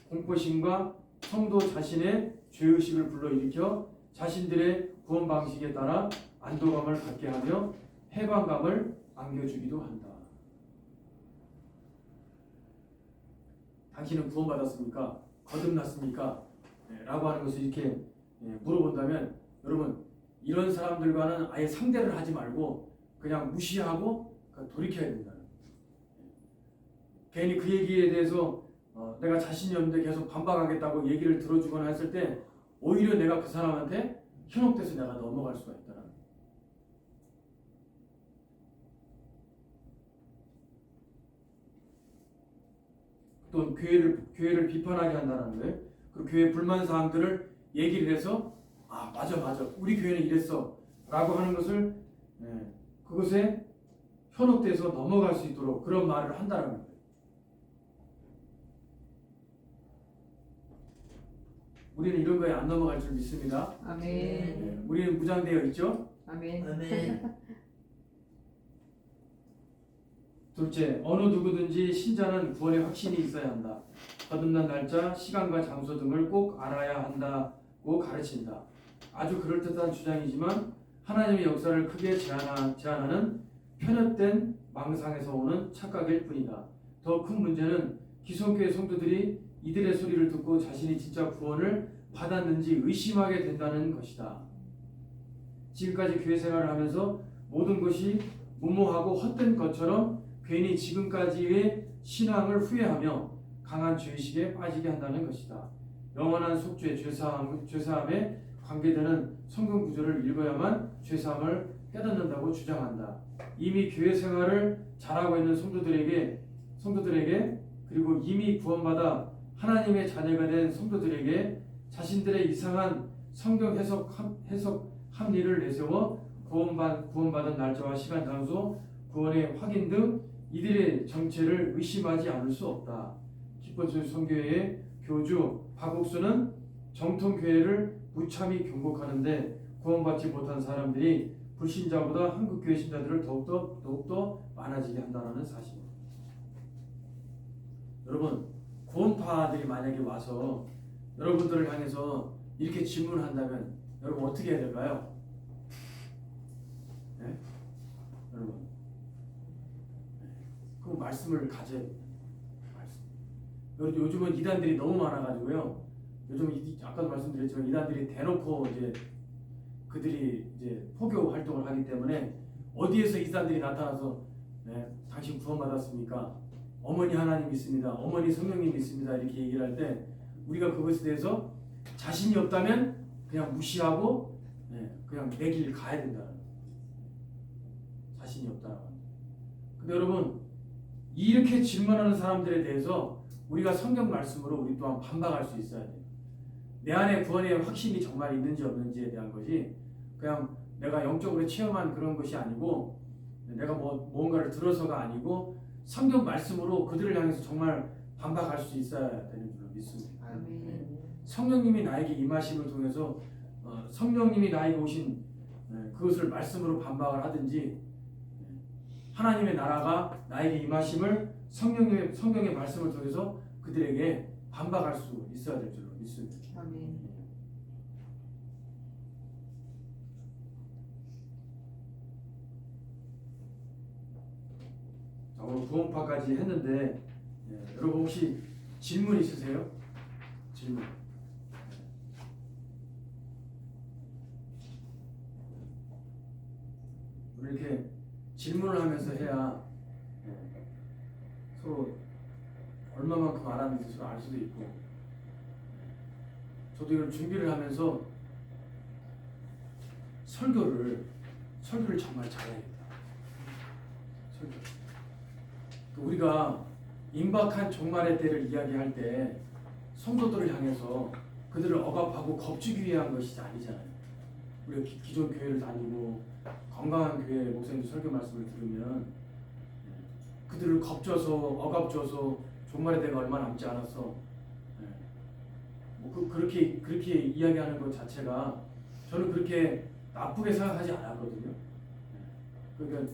공포심과 성도 자신의 죄의식을 불러일으켜 자신들의 구원 방식에 따라 안도감을 갖게 하며 해방감을 안겨주기도 한다. 당신은 구원받았습니까? 거듭났습니까? 라고 하는 것을 이렇게 물어본다면 여러분 이런 사람들과는 아예 상대를 하지 말고 그냥 무시하고 돌이켜야 된다. 괜히 그 얘기에 대해서 내가 자신이 없는데 계속 반박하겠다고 얘기를 들어주거나 했을 때 오히려 내가 그 사람한테 현혹돼서 내가 넘어갈 수가 있다. 또 교회를 비판하게 한다는 거예요. 그 교회 불만 사항들을 얘기를 해서 맞아 우리 교회는 이랬어 라고 하는 것을 그것에 현혹돼서 넘어갈 수 있도록 그런 말을 한다는 거예요. 우리는 이런 거에 안 넘어갈 줄 믿습니다. 아멘. 우리는 무장되어 있죠. 아멘. 아멘. 둘째, 어느 누구든지 신자는 구원의 확신이 있어야 한다. 거듭난 날짜, 시간과 장소 등을 꼭 알아야 한다고 가르친다. 아주 그럴듯한 주장이지만 하나님의 역사를 크게 제한하는 편협된 망상에서 오는 착각일 뿐이다. 더 큰 문제는 기성교회 성도들이 이들의 소리를 듣고 자신이 진짜 구원을 받았는지 의심하게 된다는 것이다. 지금까지 교회 생활을 하면서 모든 것이 무모하고 헛된 것처럼 괜히 지금까지의 신앙을 후회하며 강한 죄의식에 빠지게 한다는 것이다. 영원한 속죄, 죄사함에 관계되는 성경 구절을 읽어야만 죄사함을 깨닫는다고 주장한다. 이미 교회 생활을 잘하고 있는 성도들에게 그리고 이미 구원받아 하나님의 자녀가 된 성도들에게 자신들의 이상한 성경 해석 합리를 내세워 구원받은 날짜와 시간, 장소, 구원의 확인 등 이들의 정체를 의심하지 않을 수 없다. 기쁨소식 선교회의 교주 박옥수는 정통교회를 무참히 경고하는데 구원받지 못한 사람들이 불신자보다 한국교회 신자들을 더욱더 많아지게 한다는 사실. 여러분 구원파들이 만약에 와서 여러분들을 향해서 이렇게 질문한다면 여러분 어떻게 해야 될까요? 네? 여러분 그 말씀을 가져야 됩니다. 요즘은 이단들이 너무 많아가지고요. 요즘 아까도 말씀드렸지만 이단들이 대놓고 그들이 포교 활동을 하기 때문에 어디에서 이단들이 나타나서 당신 구원받았습니까? 어머니 하나님 있습니다. 어머니 성령님 있습니다. 이렇게 얘기를 할 때 우리가 그것에 대해서 자신이 없다면 그냥 무시하고 그냥 내 길 가야 된다. 자신이 없다. 근데 여러분 이렇게 질문하는 사람들에 대해서 우리가 성경 말씀으로 우리 또한 반박할 수 있어야 돼요. 내 안에 구원의 확신이 정말 있는지 없는지에 대한 것이 그냥 내가 영적으로 체험한 그런 것이 아니고 내가 뭔가를 들어서가 아니고 성경 말씀으로 그들을 향해서 정말 반박할 수 있어야 되는 줄로 믿습니다. 성령님이 나에게 임하심을 통해서 성령님이 나에게 오신 그것을 말씀으로 반박을 하든지 하나님의 나라가 나에게 임하심을 성경의 말씀을 통해서 그들에게 반박할 수 있어야 될 줄로 믿습니다. 아멘. 자, 오늘 구원파까지 했는데 여러분 혹시 질문 있으세요? 질문. 우리 이렇게 질문을 하면서 해야 서로 얼마만큼 알았는지 서로 알 수도 있고, 저도 이걸 준비를 하면서 설교를 정말 잘해야겠다. 설교. 우리가 임박한 종말의 때를 이야기할 때 성도들을 향해서 그들을 억압하고 겁주기 위한 것이 아니잖아요. 우리가 기존 교회를 다니고 건강한 교회 목사님들 설교 말씀을 들으면 그들을 겁줘서 억압줘서 종말의 때가 얼마 남지 않았어. 그렇게 이야기하는 것 자체가 저는 그렇게 나쁘게 생각하지 않았거든요. 그러니까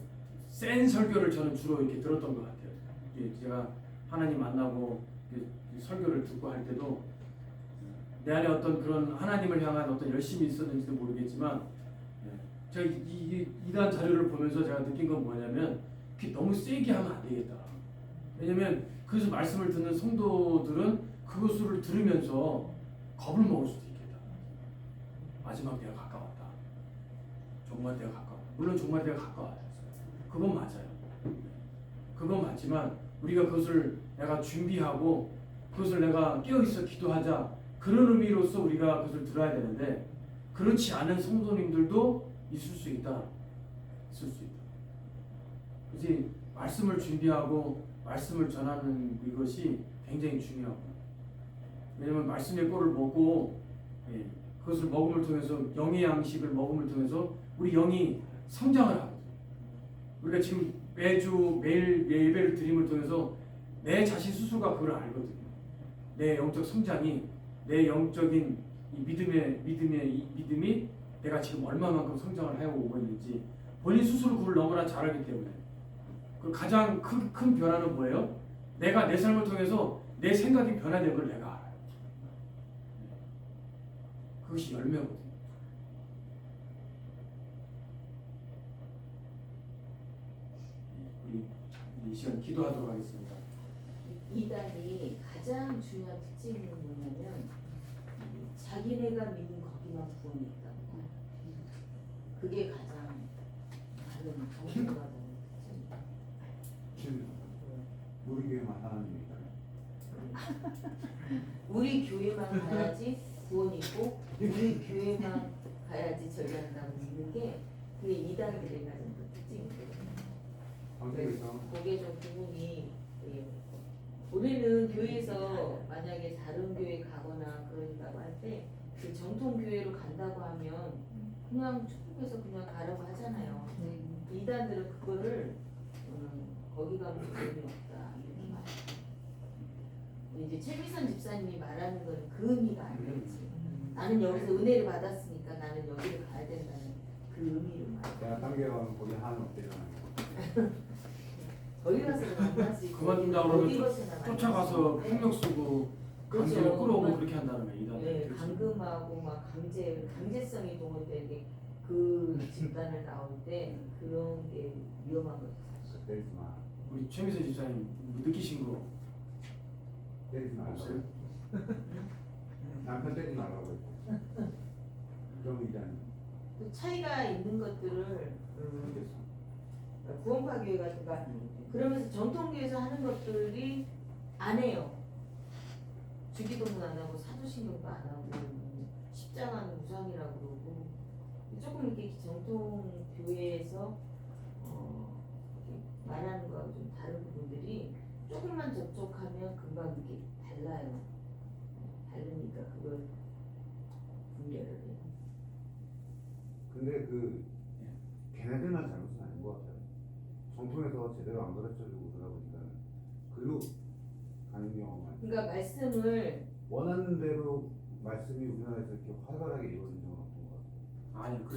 센 설교를 저는 주로 이렇게 들었던 것 같아요. 제가 하나님 만나고 설교를 듣고 할 때도 내 안에 어떤 그런 하나님을 향한 어떤 열심이 있었는지도 모르겠지만 제가 이단 자료를 보면서 제가 느낀 건 뭐냐면 너무 세게 하면 안 되겠다. 왜냐면 그래서 말씀을 듣는 성도들은 그것을 들으면서 겁을 먹을 수도 있겠다. 마지막 때가 가까웠다. 종말 때가 가까웠다. 물론 종말 때가 가까워요. 그건 맞아요. 그건 맞지만 우리가 그것을 내가 준비하고 그것을 내가 깨어있어 기도하자, 그런 의미로서 우리가 그것을 들어야 되는데 그렇지 않은 성도님들도 있을 수 있다. 있을 수 있다. 그래서 말씀을 준비하고 말씀을 전하는 이것이 굉장히 중요하고, 왜냐하면 말씀의 꼴을 먹고 그것을 먹음을 통해서 영의 양식을 먹음을 통해서 우리 영이 성장을 하거든요. 우리가 지금 매일 예배를 드림을 통해서 내 자신 스스로가 그걸 알거든요. 내 영적 성장이, 내 영적인 이 믿음이 내가 지금 얼마만큼 성장을 해오고 있는지 본인 스스로 그걸 너무나 잘 알기 때문에. 그 가장 큰 변화는 뭐예요? 내가 내 삶을 통해서 내 생각이 변화된 걸 내가 알아요. 그것이 열매거든요. 우리 이 시간 기도하도록 하겠습니다. 이단이 가장 중요한 특징이 뭐냐면 자기네가 믿는 거기만 구원이 있다는 거예요. 그게 가장 다른 정신과 다른 특징이에요. 우리 교회만 하나님이다. 우리 교회만 가야지 구원이 있고 우리 교회만 가야지 절간다고 믿는 게 그게 이단들의 가장 큰 특징이거든요. 한국에서 그게 좀 부분이 우리는 교회에서 만약에 다른 교회 가거나 그런다고 할 때 그 정통 교회로 간다고 하면 그냥 축복해서 그냥 가라고 하잖아요. 이단들은 그거를 거기 가면 도움이 없다 이렇게 말해요. 이제 최미선 집사님이 말하는 건 그 의미가 아니겠지. 나는 여기서 은혜를 받았으니까 나는 여기를 가야 된다는 그 의미로 말해요. 내가 딴 교회 가면 거기 하나님 없대잖아요. 거기 가서 만날 수 있고 그만둔다 그러면 어디 가서나 만날 수 쫓아가서 있고. 폭력 쓰고 강제로 그렇죠. 끌어오고 그렇게 한다는 거예요. 이단. 네, 감금하고 막 강제성이 동원되는 게 그 집단을 나올 때 그런 게 위험한 거죠. 때리지 마. 우리 최미선 집사님 느끼신 거 때리지 말라고. 없어요? 남편 때리지 말라고 했고. 그럼 이단 그 차이가 있는 것들을 구원파 교회 같은 거 그러면서 전통교회에서 하는 것들이 안 해요. 주기도문 안 하고 사도신경도 안 하고 십자가는 우상이라고 그러고 조금 이렇게 정통 교회에서 말하는 거하고 좀 다른 부분들이 조금만 접촉하면 금방 이게 달라요. 다르니까 그걸 분별을 해요. 근데 걔네들만 잘못은 아닌 것 같아요. 정통에서 제대로 안 가르쳐주고 그러다 보니까 글로 가는 경우가 많아요. 그러니까 말씀을 원하는 대로 말씀이 우리나라에서 이렇게 활발하게 이루어진 적은 없던 것 같아요. 아니